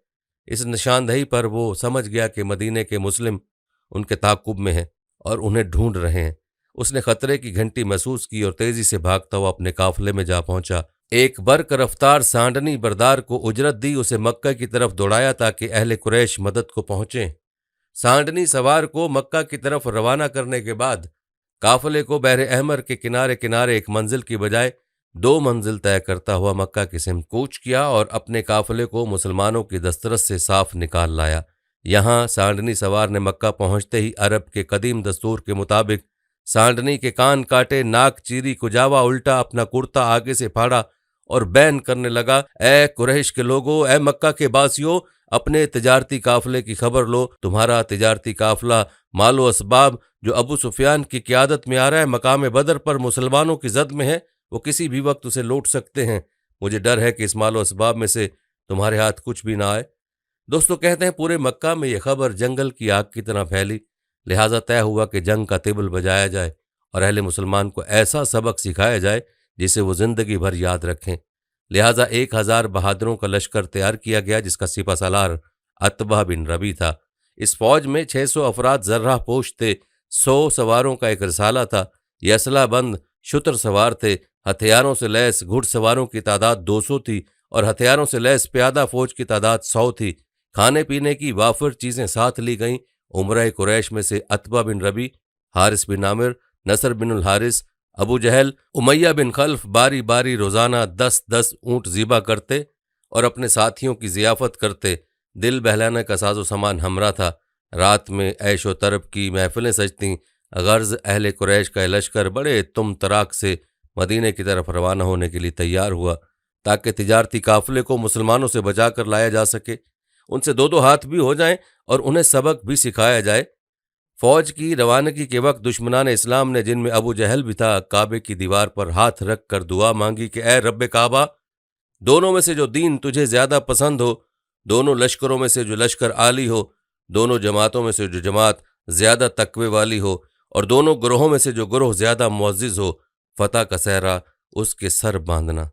اس نشاندہی پر وہ سمجھ گیا کہ مدینے کے مسلم ان کے تعاقب میں ہیں اور انہیں ڈھونڈ رہے ہیں۔ اس نے خطرے کی گھنٹی محسوس کی اور تیزی سے بھاگتا ہوا اپنے قافلے میں جا پہنچا۔ ایک برق رفتار سانڈنی بردار کو اجرت دی، اسے مکہ کی طرف دوڑایا تاکہ اہل قریش مدد کو پہنچیں۔ سانڈنی سوار کو مکہ کی طرف روانہ کرنے کے بعد قافلے کو بحر احمر کے کنارے کنارے ایک منزل کی بجائے 2 منزل طے کرتا ہوا مکہ کی سمت کوچ کیا اور اپنے قافلے کو مسلمانوں کی دسترس سے صاف نکال لایا۔ یہاں سانڈنی سوار نے مکہ پہنچتے ہی عرب کے قدیم دستور کے مطابق سانڈنی کے کان کاٹے، ناک چیری، کجاوا الٹا، اپنا کرتا آگے سے پھاڑا اور بین کرنے لگا، اے قریش کے لوگو، اے مکہ کے باسیو، اپنے تجارتی قافلے کی خبر لو۔ تمہارا تجارتی قافلہ مال و اسباب جو ابو سفیان کی قیادت میں آ رہا ہے، مقام بدر پر مسلمانوں کی زد میں ہے، وہ کسی بھی وقت اسے لوٹ سکتے ہیں۔ مجھے ڈر ہے کہ اس مال و اسباب میں سے تمہارے ہاتھ کچھ بھی نہ آئے۔ دوستو کہتے ہیں پورے مکہ میں یہ خبر جنگل کی آگ کی طرح پھیلی، لہٰذا طے ہوا کہ جنگ کا طبل بجایا جائے اور اہل مسلمان کو ایسا سبق سکھایا جائے جسے وہ زندگی بھر یاد رکھیں۔ لہٰذا 1000 بہادروں کا لشکر تیار کیا گیا جس کا سپہ سالار عتبہ بن ربی تھا۔ اس فوج میں 600 افراد ذرہ پوش تھے، 100 سواروں کا ایک رسالہ تھا، یہ اسلحہ بند شتر سوار تھے، ہتھیاروں سے لیس گھڑ سواروں کی تعداد 200 تھی اور ہتھیاروں سے لیس پیادہ فوج کی تعداد 100 تھی۔ کھانے پینے کی وافر چیزیں ساتھ لی گئیں۔ عمرہ قریش میں سے عتبہ بن ربی، حارث بن عامر، نصر بن الحارث، ابو جہل، امیہ بن خلف باری باری روزانہ 10 اونٹ ذبح کرتے اور اپنے ساتھیوں کی ضیافت کرتے۔ دل بہلانے کا ساز و سامان ہمراہ تھا۔ رات میں عیش و طرب کی محفلیں سجتیں۔ غرض اہل قریش کا لشکر بڑے تم تراک سے مدینے کی طرف روانہ ہونے کے لیے تیار ہوا تاکہ تجارتی قافلے کو مسلمانوں سے بچا کر لایا جا سکے، ان سے 2 ہاتھ بھی ہو جائیں اور انہیں سبق بھی سکھایا جائے۔ فوج کی روانگی کے وقت دشمنان اسلام نے، جن میں ابو جہل بھی تھا، کعبے کی دیوار پر ہاتھ رکھ کر دعا مانگی کہ اے رب کعبہ، دونوں میں سے جو دین تجھے زیادہ پسند ہو، دونوں لشکروں میں سے جو لشکر عالی ہو، دونوں جماعتوں میں سے جو جماعت زیادہ تقوی والی ہو، اور دونوں گروہوں میں سے جو گروہ زیادہ معزز ہو، فتح کا صحرا اس کے سر باندھنا۔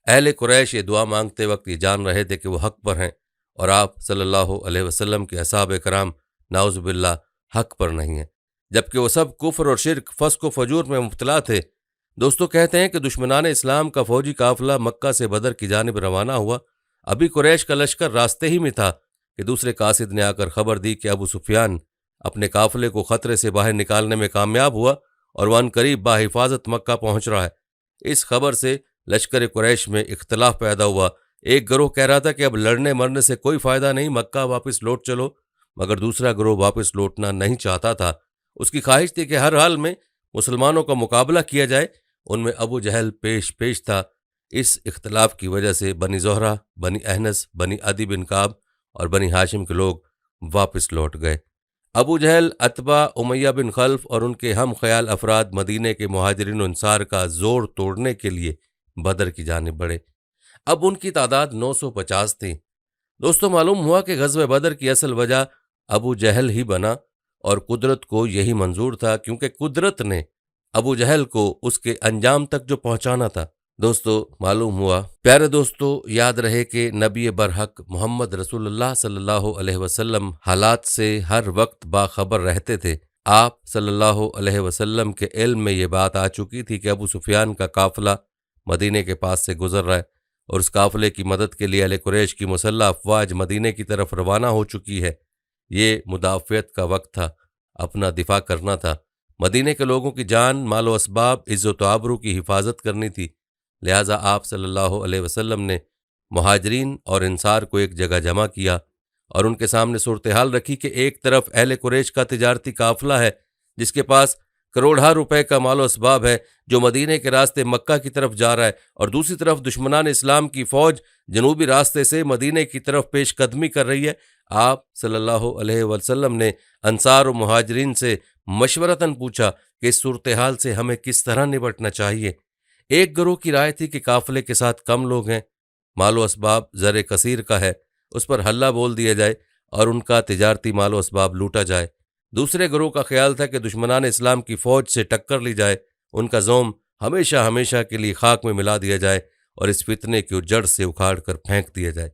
اہل قریش یہ دعا مانگتے وقت یہ جان رہے تھے کہ وہ حق پر ہیں اور آپ صلی اللہ علیہ وسلم کے اصحاب کرام نعوذ باللہ حق پر نہیں ہیں، جبکہ وہ سب کفر اور شرک، فسق و فجور میں مبتلا تھے۔ دوستو کہتے ہیں کہ دشمنان اسلام کا فوجی قافلہ مکہ سے بدر کی جانب روانہ ہوا۔ ابھی قریش کا لشکر راستے ہی میں تھا کہ دوسرے قاصد نے آ کر خبر دی کہ ابو سفیان اپنے قافلے کو خطرے سے باہر نکالنے میں کامیاب ہوا اور وہ عنقریب باحفاظت مکہ پہنچ رہا ہے۔ اس خبر سے لشکر قریش میں اختلاف پیدا ہوا۔ ایک گروہ کہہ رہا تھا کہ اب لڑنے مرنے سے کوئی فائدہ نہیں، مکہ واپس لوٹ چلو، مگر دوسرا گروہ واپس لوٹنا نہیں چاہتا تھا۔ اس کی خواہش تھی کہ ہر حال میں مسلمانوں کا مقابلہ کیا جائے۔ ان میں ابو جہل پیش تھا۔ اس اختلاف کی وجہ سے بنی زہرہ، بنی احنس، بنی عدی بن کعب اور بنی ہاشم کے لوگ واپس لوٹ گئے۔ ابو جہل، عتبہ، امیہ بن خلف اور ان کے ہم خیال افراد مدینے کے مہاجرین و انصار کا زور توڑنے کے لیے بدر کی جانب بڑھے۔ اب ان کی تعداد 950 تھی۔ دوستو معلوم ہوا کہ غزوہ بدر کی اصل وجہ ابو جہل ہی بنا اور قدرت کو یہی منظور تھا، کیونکہ قدرت نے ابو جہل کو اس کے انجام تک جو پہنچانا تھا۔ دوستو معلوم ہوا، پیارے دوستو یاد رہے کہ نبی برحق محمد رسول اللہ صلی اللہ علیہ وسلم حالات سے ہر وقت باخبر رہتے تھے۔ آپ صلی اللہ علیہ وسلم کے علم میں یہ بات آ چکی تھی کہ ابو سفیان کا قافلہ مدینے کے پاس سے گزر رہا ہے اور اس قافلے کی مدد کے لیے اہل قریش کی مسلح افواج مدینے کی طرف روانہ ہو چکی ہے۔ یہ مدافعت کا وقت تھا، اپنا دفاع کرنا تھا، مدینے کے لوگوں کی جان، مال و اسباب، عزت و آبرو کی حفاظت کرنی تھی۔ لہٰذا آپ صلی اللہ علیہ وسلم نے مہاجرین اور انصار کو ایک جگہ جمع کیا اور ان کے سامنے صورتحال رکھی کہ ایک طرف اہل قریش کا تجارتی قافلہ ہے جس کے پاس کروڑہا روپے کا مال و اسباب ہے، جو مدینے کے راستے مکہ کی طرف جا رہا ہے، اور دوسری طرف دشمنان اسلام کی فوج جنوبی راستے سے مدینے کی طرف پیش قدمی کر رہی ہے۔ آپ صلی اللہ علیہ وسلم نے انصار و مہاجرین سے مشورتاً پوچھا کہ اس صورتحال سے ہمیں کس طرح نپٹنا چاہیے۔ ایک گروہ کی رائے تھی کہ قافلے کے ساتھ کم لوگ ہیں، مال و اسباب زر کثیر کا ہے، اس پر حلہ بول دیا جائے اور ان کا تجارتی مال و اسباب لوٹا جائے۔ دوسرے گروہ کا خیال تھا کہ دشمنان اسلام کی فوج سے ٹکر لی جائے، ان کا زوم ہمیشہ ہمیشہ کے لیے خاک میں ملا دیا جائے اور اس فتنے کو جڑ سے اکھاڑ کر پھینک دیا جائے۔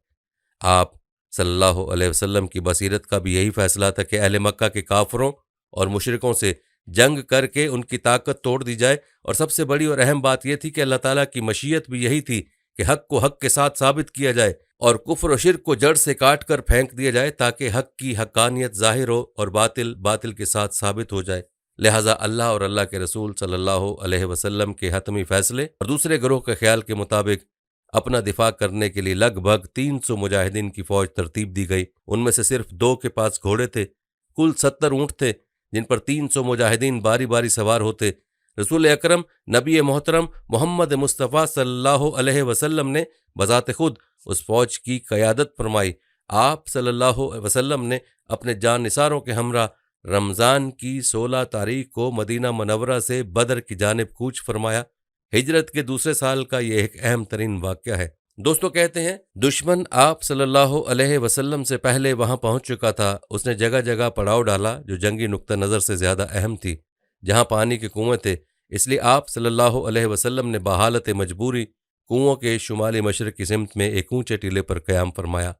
آپ صلی اللہ علیہ وسلم کی بصیرت کا بھی یہی فیصلہ تھا کہ اہل مکہ کے کافروں اور مشرکوں سے جنگ کر کے ان کی طاقت توڑ دی جائے، اور سب سے بڑی اور اہم بات یہ تھی کہ اللہ تعالیٰ کی مشیت بھی یہی تھی کہ حق کو حق کے ساتھ ثابت کیا جائے اور کفر و شرک کو جڑ سے کاٹ کر پھینک دیا جائے، تاکہ حق کی حقانیت ظاہر ہو اور باطل باطل کے ساتھ ثابت ہو جائے۔ لہٰذا اللہ اور اللہ کے رسول صلی اللہ علیہ وسلم کے حتمی فیصلے اور دوسرے گروہ کے خیال کے مطابق اپنا دفاع کرنے کے لیے لگ بھگ 300 مجاہدین کی فوج ترتیب دی گئی۔ ان میں سے صرف 2 کے پاس گھوڑے تھے، کل 70 اونٹ تھے جن پر 300 مجاہدین باری باری سوار ہوتے۔ رسول اکرم نبی محترم محمد مصطفیٰ صلی اللہ علیہ وسلم نے بذات خود اس فوج کی قیادت فرمائی۔ آپ صلی اللہ علیہ وسلم نے اپنے جان نثاروں کے ہمراہ رمضان کی 16 تاریخ کو مدینہ منورہ سے بدر کی جانب کوچ فرمایا۔ ہجرت کے دوسرے سال کا یہ ایک اہم ترین واقعہ ہے۔ دوستو کہتے ہیں دشمن آپ صلی اللہ علیہ وسلم سے پہلے وہاں پہنچ چکا تھا۔ اس نے جگہ جگہ پڑاؤ ڈالا جو جنگی نقطہ نظر سے زیادہ اہم تھی، جہاں پانی کے کنویں تھے، اس لیے آپ صلی اللہ علیہ وسلم نے بحالت مجبوری کنووں کے شمالی مشرق کی سمت میں ایک اونچے ٹیلے پر قیام فرمایا۔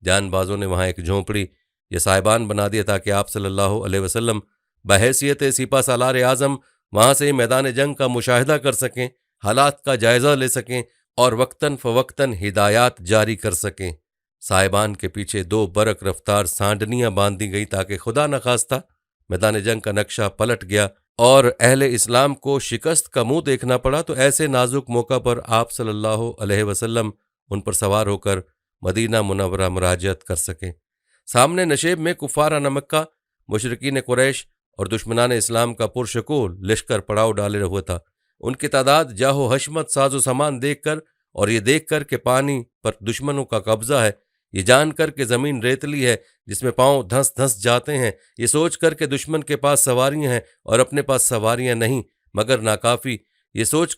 جان بازوں نے وہاں ایک جھونپڑی یا سائبان بنا دیا تاکہ آپ صلی اللہ علیہ وسلم بحیثیت سپہ سالار اعظم وہاں سے میدان جنگ کا مشاہدہ کر سکیں، حالات کا جائزہ لے سکیں اور وقتاً فوقتاً ہدایات جاری کر سکیں۔ سائبان کے پیچھے 2 برق رفتار سانڈنیاں باندھ دی گئی تاکہ خدا نخواستہ میدان جنگ کا نقشہ پلٹ گیا اور اہل اسلام کو شکست کا منہ دیکھنا پڑا تو ایسے نازک موقع پر آپ صلی اللہ علیہ وسلم ان پر سوار ہو کر مدینہ منورہ مراجعت کر سکیں۔ سامنے نشیب میں کفارانہ مکہ، مشرکین قریش اور دشمنان اسلام کا پرشکول لشکر پڑاؤ ڈالے ہوا تھا۔ ان کی تعداد، جاہ و حشمت، ساز و سامان دیکھ کر اور یہ دیکھ کر کہ پانی پر دشمنوں کا قبضہ ہے، یہ جان کر کہ زمین ریتلی ہے جس میں پاؤں دھنس دھنس جاتے ہیں، یہ سوچ کر کہ دشمن کے پاس سواریاں ہیں اور اپنے پاس سواریاں نہیں مگر ناکافی، یہ سوچ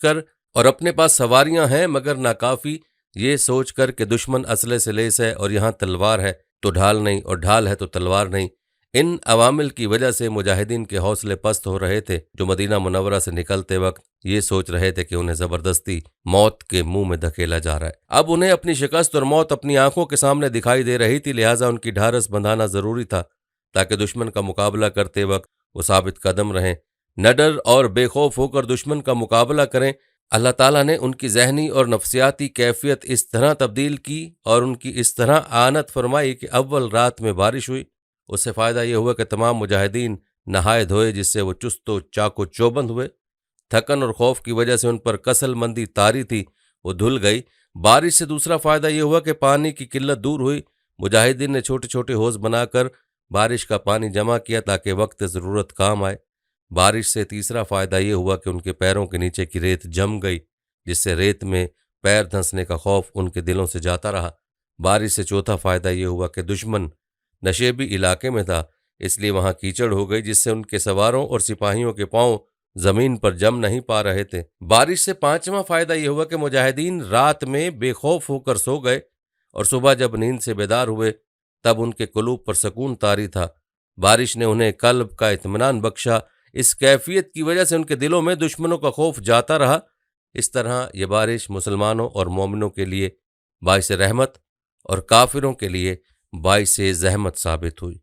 کر کہ دشمن اسلحے سے لیس ہے اور یہاں تلوار ہے تو ڈھال نہیں اور ڈھال ہے تو تلوار نہیں۔ ان عوامل کی وجہ سے مجاہدین کے حوصلے پست ہو رہے تھے، جو مدینہ منورہ سے نکلتے وقت یہ سوچ رہے تھے کہ انہیں زبردستی موت کے منہ میں دھکیلا جا رہا ہے۔ اب انہیں اپنی شکست اور موت اپنی آنکھوں کے سامنے دکھائی دے رہی تھی، لہٰذا ان کی ڈھارس بندھانا ضروری تھا تاکہ دشمن کا مقابلہ کرتے وقت وہ ثابت قدم رہیں، نڈر اور بے خوف ہو کر دشمن کا مقابلہ کریں۔ اللہ تعالیٰ نے ان کی ذہنی اور نفسیاتی کیفیت اس طرح تبدیل کی اور ان کی اس طرح اعانت فرمائی کہ اول رات میں بارش ہوئی۔ اس سے فائدہ یہ ہوا کہ تمام مجاہدین نہائے دھوئے، جس سے وہ چست و چاق و چوبند ہوئے۔ تھکن اور خوف کی وجہ سے ان پر کسل مندی طاری تھی، وہ دھل گئی۔ بارش سے دوسرا فائدہ یہ ہوا کہ پانی کی قلت دور ہوئی۔ مجاہدین نے چھوٹے چھوٹے حوض بنا کر بارش کا پانی جمع کیا تاکہ وقت ضرورت کام آئے۔ بارش سے تیسرا فائدہ یہ ہوا کہ ان کے پیروں کے نیچے کی ریت جم گئی، جس سے ریت میں پیر دھنسنے کا خوف ان کے دلوں سے جاتا رہا۔ بارش سے چوتھا فائدہ یہ ہوا کہ دشمن نشیبی علاقے میں تھا، اس لیے وہاں کیچڑ ہو گئی، جس سے ان کے سواروں اور سپاہیوں کے پاؤں زمین پر جم نہیں پا رہے تھے۔ بارش سے پانچواں فائدہ یہ ہوا کہ مجاہدین رات میں بے خوف ہو کر سو گئے اور صبح جب نیند سے بیدار ہوئے تب ان کے قلوب پر سکون طاری تھا۔ بارش نے انہیں قلب کا اطمینان بخشا، اس کیفیت کی وجہ سے ان کے دلوں میں دشمنوں کا خوف جاتا رہا۔ اس طرح یہ بارش مسلمانوں اور مومنوں کے لیے باعث رحمت اور کافروں کے لیے باعث زحمت ثابت ہوئی۔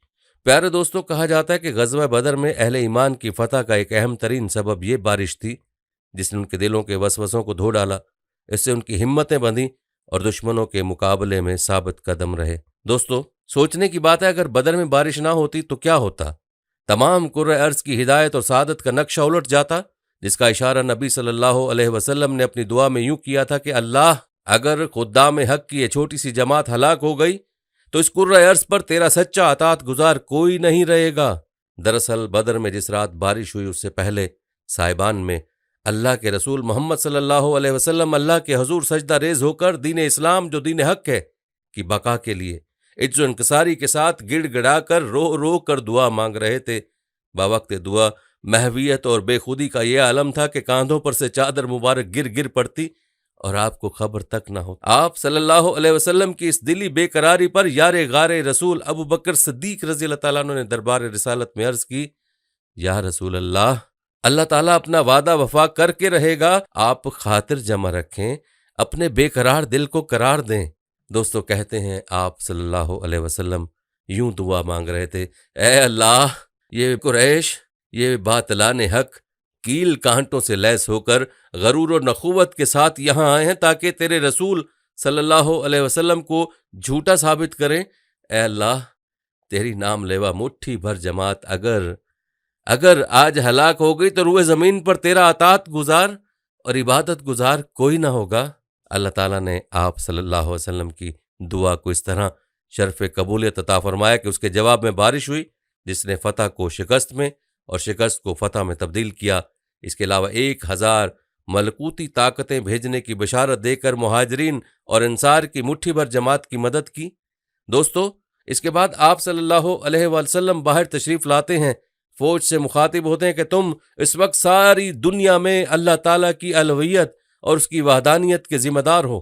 پیارے دوستوں، کہا جاتا ہے کہ غزوہ بدر میں اہل ایمان کی فتح کا ایک اہم ترین سبب یہ بارش تھی، جس نے ان کے دلوں کے وسوسوں کو دھو ڈالا۔ اس سے ان کی ہمتیں بندھیں اور دشمنوں کے مقابلے میں ثابت قدم رہے۔ دوستو، سوچنے کی بات ہے، اگر بدر میں بارش نہ ہوتی تو کیا ہوتا؟ تمام کرۂ ارض کی ہدایت اور سعادت کا نقشہ الٹ جاتا، جس کا اشارہ نبی صلی اللہ علیہ وسلم نے اپنی دعا میں یوں کیا تھا کہ اللہ، اگر خدام حق کی یہ چھوٹی سی جماعت ہلاک ہو گئی تو اس کرۂ ارض پر تیرا سچا اطاعت گزار کوئی نہیں رہے گا۔ دراصل بدر میں جس رات بارش ہوئی اس سے پہلے سائبان میں اللہ کے رسول محمد صلی اللہ علیہ وسلم اللہ کے حضور سجدہ ریز ہو کر دین اسلام جو دین حق ہے کی بقا کے لیے عجز و انکساری کے ساتھ گڑ گڑا کر رو رو کر دعا مانگ رہے تھے۔ باوقت دعا محویت اور بے خودی کا یہ عالم تھا کہ کاندھوں پر سے چادر مبارک گر گر پڑتی اور آپ کو خبر تک نہ ہو۔ آپ صلی اللہ علیہ وسلم کی اس دلی بے قراری پر یار غار رسول ابو بکر صدیق رضی اللہ تعالیٰ عنہ نے دربار رسالت میں عرض کی، یا رسول اللہ، اللہ تعالیٰ اپنا وعدہ وفا کر کے رہے گا، آپ خاطر جمع رکھیں، اپنے بے قرار دل کو قرار دیں۔ دوستو کہتے ہیں آپ صلی اللہ علیہ وسلم یوں دعا مانگ رہے تھے، اے اللہ، یہ قریش، یہ باطلان حق کیل کانٹوں سے لیس ہو کر غرور و نخوت کے ساتھ یہاں آئے ہیں تاکہ تیرے رسول صلی اللہ علیہ وسلم کو جھوٹا ثابت کریں۔ اے اللہ، تیری نام لیوا مٹھی بھر جماعت اگر آج ہلاک ہو گئی تو روئے زمین پر تیرا اطاعت گزار اور عبادت گزار کوئی نہ ہوگا۔ اللہ تعالیٰ نے آپ صلی اللہ علیہ وسلم کی دعا کو اس طرح شرف قبولیت عطا فرمایا کہ اس کے جواب میں بارش ہوئی جس نے فتح کو شکست میں اور شکست کو فتح میں تبدیل کیا۔ اس کے علاوہ 1000 ملکوتی طاقتیں بھیجنے کی بشارت دے کر مہاجرین اور انصار کی مٹھی بھر جماعت کی مدد کی۔ دوستو اس کے بعد آپ صلی اللہ علیہ وسلم باہر تشریف لاتے ہیں، فوج سے مخاطب ہوتے ہیں کہ تم اس وقت ساری دنیا میں اللہ تعالیٰ کی الوہیت اور اس کی وحدانیت کے ذمہ دار ہو۔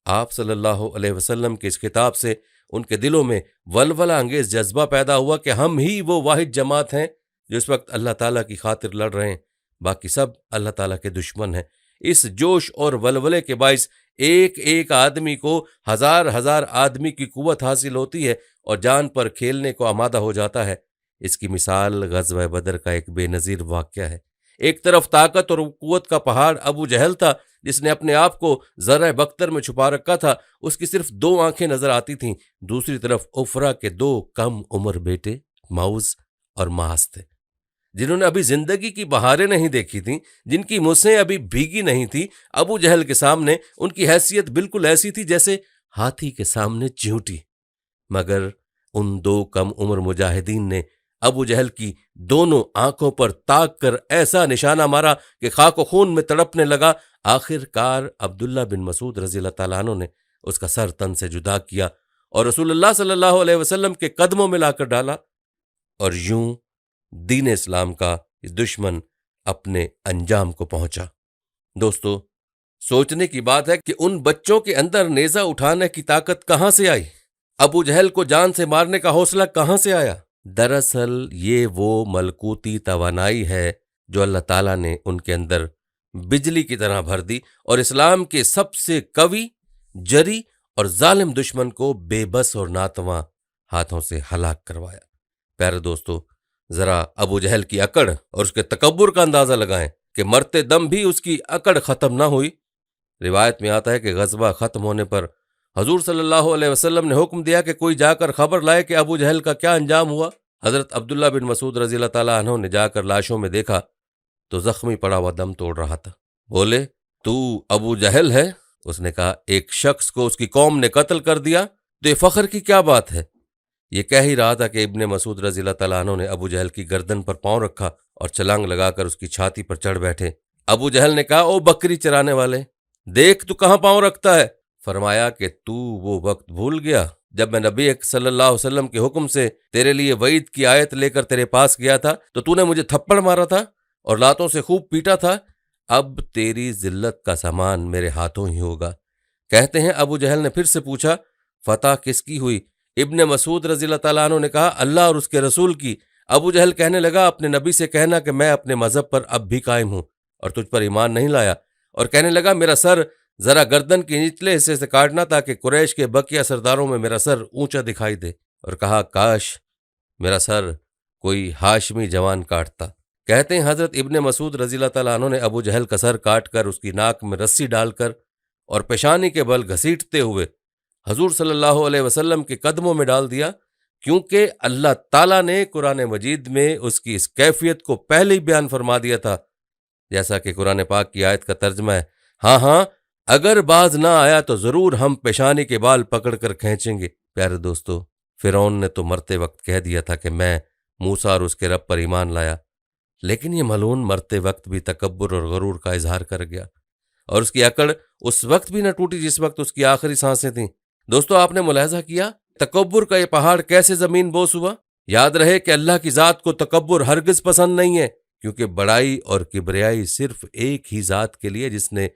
آپ صلی اللہ علیہ وسلم کے اس خطاب سے ان کے دلوں میں ولولہ انگیز جذبہ پیدا ہوا کہ ہم ہی وہ واحد جماعت ہیں جو اس وقت اللہ تعالیٰ کی خاطر لڑ رہے ہیں، باقی سب اللہ تعالیٰ کے دشمن ہیں۔ اس جوش اور ولولے کے باعث ایک ایک آدمی کو ہزار آدمی کی قوت حاصل ہوتی ہے اور جان پر کھیلنے کو آمادہ ہو جاتا ہے۔ اس کی مثال غزوہ بدر کا ایک بے نظیر واقعہ ہے۔ ایک طرف طاقت اور قوت کا پہاڑ ابو جہل تھا جس نے اپنے آپ کو ذرہ بختر میں چھپا رکھا تھا، اس کی صرف 2 آنکھیں نظر آتی تھیں۔ دوسری طرف افرا کے 2 کم عمر بیٹے معوذ اور معاذ تھے، جنہوں نے ابھی زندگی کی بہاریں نہیں دیکھی تھیں، جن کی مُسیں ابھی بھیگی نہیں تھی۔ ابو جہل کے سامنے ان کی حیثیت بالکل ایسی تھی جیسے ہاتھی کے سامنے چیونٹی، مگر ان 2 کم عمر مجاہدین نے ابو جہل کی دونوں آنکھوں پر تاک کر ایسا نشانہ مارا کہ خاک و خون میں تڑپنے لگا۔ آخر کار عبداللہ بن مسعود رضی اللہ تعالیٰ عنہ نے اس کا سر تن سے جدا کیا اور رسول اللہ صلی اللہ علیہ وسلم کے قدموں میں لا کر ڈالا، اور یوں دین اسلام کا دشمن اپنے انجام کو پہنچا۔ دوستو سوچنے کی بات ہے کہ ان بچوں کے اندر نیزہ اٹھانے کی طاقت کہاں سے آئی؟ ابو جہل کو جان سے مارنے کا حوصلہ کہاں سے آیا؟ دراصل یہ وہ ملکوتی توانائی ہے جو اللہ تعالیٰ نے ان کے اندر بجلی کی طرح بھر دی اور اسلام کے سب سے قوی، جری اور ظالم دشمن کو بے بس اور ناتواں ہاتھوں سے ہلاک کروایا۔ پیارے دوستو، ذرا ابو جہل کی اکڑ اور اس کے تکبر کا اندازہ لگائیں کہ مرتے دم بھی اس کی اکڑ ختم نہ ہوئی۔ روایت میں آتا ہے کہ غزوہ ختم ہونے پر حضور صلی اللہ علیہ وسلم نے حکم دیا کہ کوئی جا کر خبر لائے کہ ابو جہل کا کیا انجام ہوا۔ حضرت عبداللہ بن مسعود رضی اللہ تعالیٰ عنہ نے جا کر لاشوں میں دیکھا تو زخمی پڑا ہوا دم توڑ رہا تھا۔ بولے، تو ابو جہل ہے؟ اس نے کہا، ایک شخص کو اس کی قوم نے قتل کر دیا تو یہ فخر کی کیا بات ہے؟ یہ کہہ ہی رہا تھا کہ ابن مسعود رضی اللہ تعالیٰ عنہ نے ابو جہل کی گردن پر پاؤں رکھا اور چھلانگ لگا کر اس کی چھاتی پر چڑھ بیٹھے۔ ابو جہل نے کہا، او بکری چرانے والے، دیکھ تو کہاں پاؤں رکھتا ہے۔ فرمایا کہ تو وہ وقت بھول گیا جب میں نبی صلی اللہ علیہ وسلم کے حکم سے تیرے لیے وعید کی آیت لے کر تیرے پاس گیا تھا تو نے مجھے تھپڑ مارا تھا اور لاتوں سے خوب پیٹا تھا۔ اب تیری ذلت کا سامان میرے ہاتھوں ہی ہوگا۔ کہتے ہیں ابو جہل نے پھر سے پوچھا، فتح کس کی ہوئی؟ ابن مسعود رضی اللہ تعالیٰ عنہ نے کہا، اللہ اور اس کے رسول کی۔ ابو جہل کہنے لگا، اپنے نبی سے کہنا کہ میں اپنے مذہب پر اب بھی قائم ہوں اور تجھ پر ایمان نہیں لایا، اور کہنے لگا، میرا سر ذرا گردن کے نچلے حصے سے کاٹنا تاکہ قریش کے بقیہ سرداروں میں میرا سر اونچا دکھائی دے، اور کہا، کاش میرا سر کوئی ہاشمی جوان کاٹتا۔ کہتے ہیں حضرت ابن مسعود رضی اللہ تعالیٰ عنہ نے ابو جہل کا سر کاٹ کر اس کی ناک میں رسی ڈال کر اور پیشانی کے بل گھسیٹتے ہوئے حضور صلی اللہ علیہ وسلم کے قدموں میں ڈال دیا، کیونکہ اللہ تعالیٰ نے قرآن مجید میں اس کی اس کیفیت کو پہلے ہی بیان فرما دیا تھا، جیسا کہ قرآن پاک کی آیت کا ترجمہ ہے، ہاں اگر باز نہ آیا تو ضرور ہم پیشانی کے بال پکڑ کر کھینچیں گے۔ پیارے دوستو، فرعون نے تو مرتے وقت کہہ دیا تھا کہ میں موسیٰ اور اس کے رب پر ایمان لایا، لیکن یہ ملعون مرتے وقت بھی تکبر اور غرور کا اظہار کر گیا، اور اس کی اکڑ اس وقت بھی نہ ٹوٹی جس وقت اس کی آخری سانسیں تھیں۔ دوستو، آپ نے ملاحظہ کیا تکبر کا یہ پہاڑ کیسے زمین بوس ہوا؟ یاد رہے کہ اللہ کی ذات کو تکبر ہرگز پسند نہیں ہے۔ کیونکہ بڑائی اور کبریائی صرف ایک ہی ذات کے لیے جس نے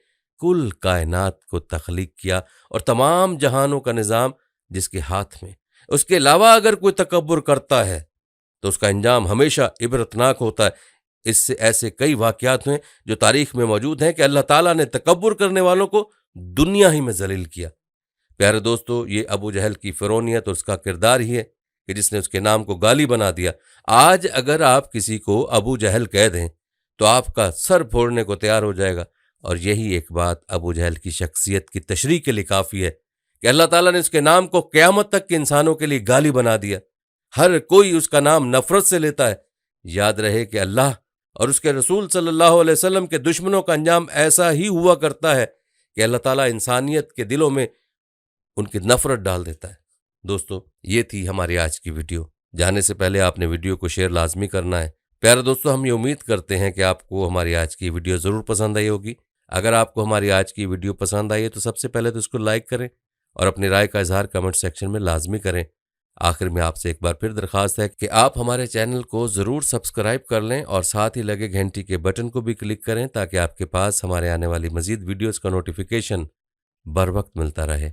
کل کائنات کو تخلیق کیا اور تمام جہانوں کا نظام جس کے ہاتھ میں۔ اس کے علاوہ اگر کوئی تکبر کرتا ہے تو اس کا انجام ہمیشہ عبرتناک ہوتا ہے۔ اس سے ایسے کئی واقعات ہیں جو تاریخ میں موجود ہیں کہ اللہ تعالیٰ نے تکبر کرنے والوں کو دنیا ہی میں ذلیل کیا۔ پیارے دوستو، یہ ابو جہل کی فرعونیت اور اس کا کردار ہی ہے کہ جس نے اس کے نام کو گالی بنا دیا۔ آج اگر آپ کسی کو ابو جہل کہہ دیں تو آپ کا سر پھوڑنے کو تیار ہو جائے گا، اور یہی ایک بات ابو جہل کی شخصیت کی تشریح کے لیے کافی ہے کہ اللہ تعالیٰ نے اس کے نام کو قیامت تک کے انسانوں کے لیے گالی بنا دیا۔ ہر کوئی اس کا نام نفرت سے لیتا ہے۔ یاد رہے کہ اللہ اور اس کے رسول صلی اللہ علیہ وسلم کے دشمنوں کا انجام ایسا ہی ہوا کرتا ہے کہ اللہ تعالیٰ انسانیت کے دلوں میں ان کی نفرت ڈال دیتا ہے۔ دوستو، یہ تھی ہماری آج کی ویڈیو۔ جانے سے پہلے آپ نے ویڈیو کو شیئر لازمی کرنا ہے۔ پیارے دوستو، ہم یہ امید کرتے ہیں کہ آپ کو ہماری آج کی ویڈیو ضرور پسند آئی ہوگی۔ اگر آپ کو ہماری آج کی ویڈیو پسند آئی ہے تو سب سے پہلے تو اس کو لائک کریں اور اپنی رائے کا اظہار کمنٹ سیکشن میں لازمی کریں۔ آخر میں آپ سے ایک بار پھر درخواست ہے کہ آپ ہمارے چینل کو ضرور سبسکرائب کر لیں اور ساتھ ہی لگے گھنٹی کے بٹن کو بھی کلک کریں تاکہ آپ کے پاس ہمارے آنے والی مزید ویڈیوز کا نوٹیفیکیشن بر وقت ملتا رہے۔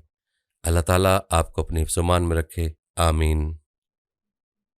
اللہ تعالیٰ آپ کو اپنے حفظ و امان میں رکھے، آمین۔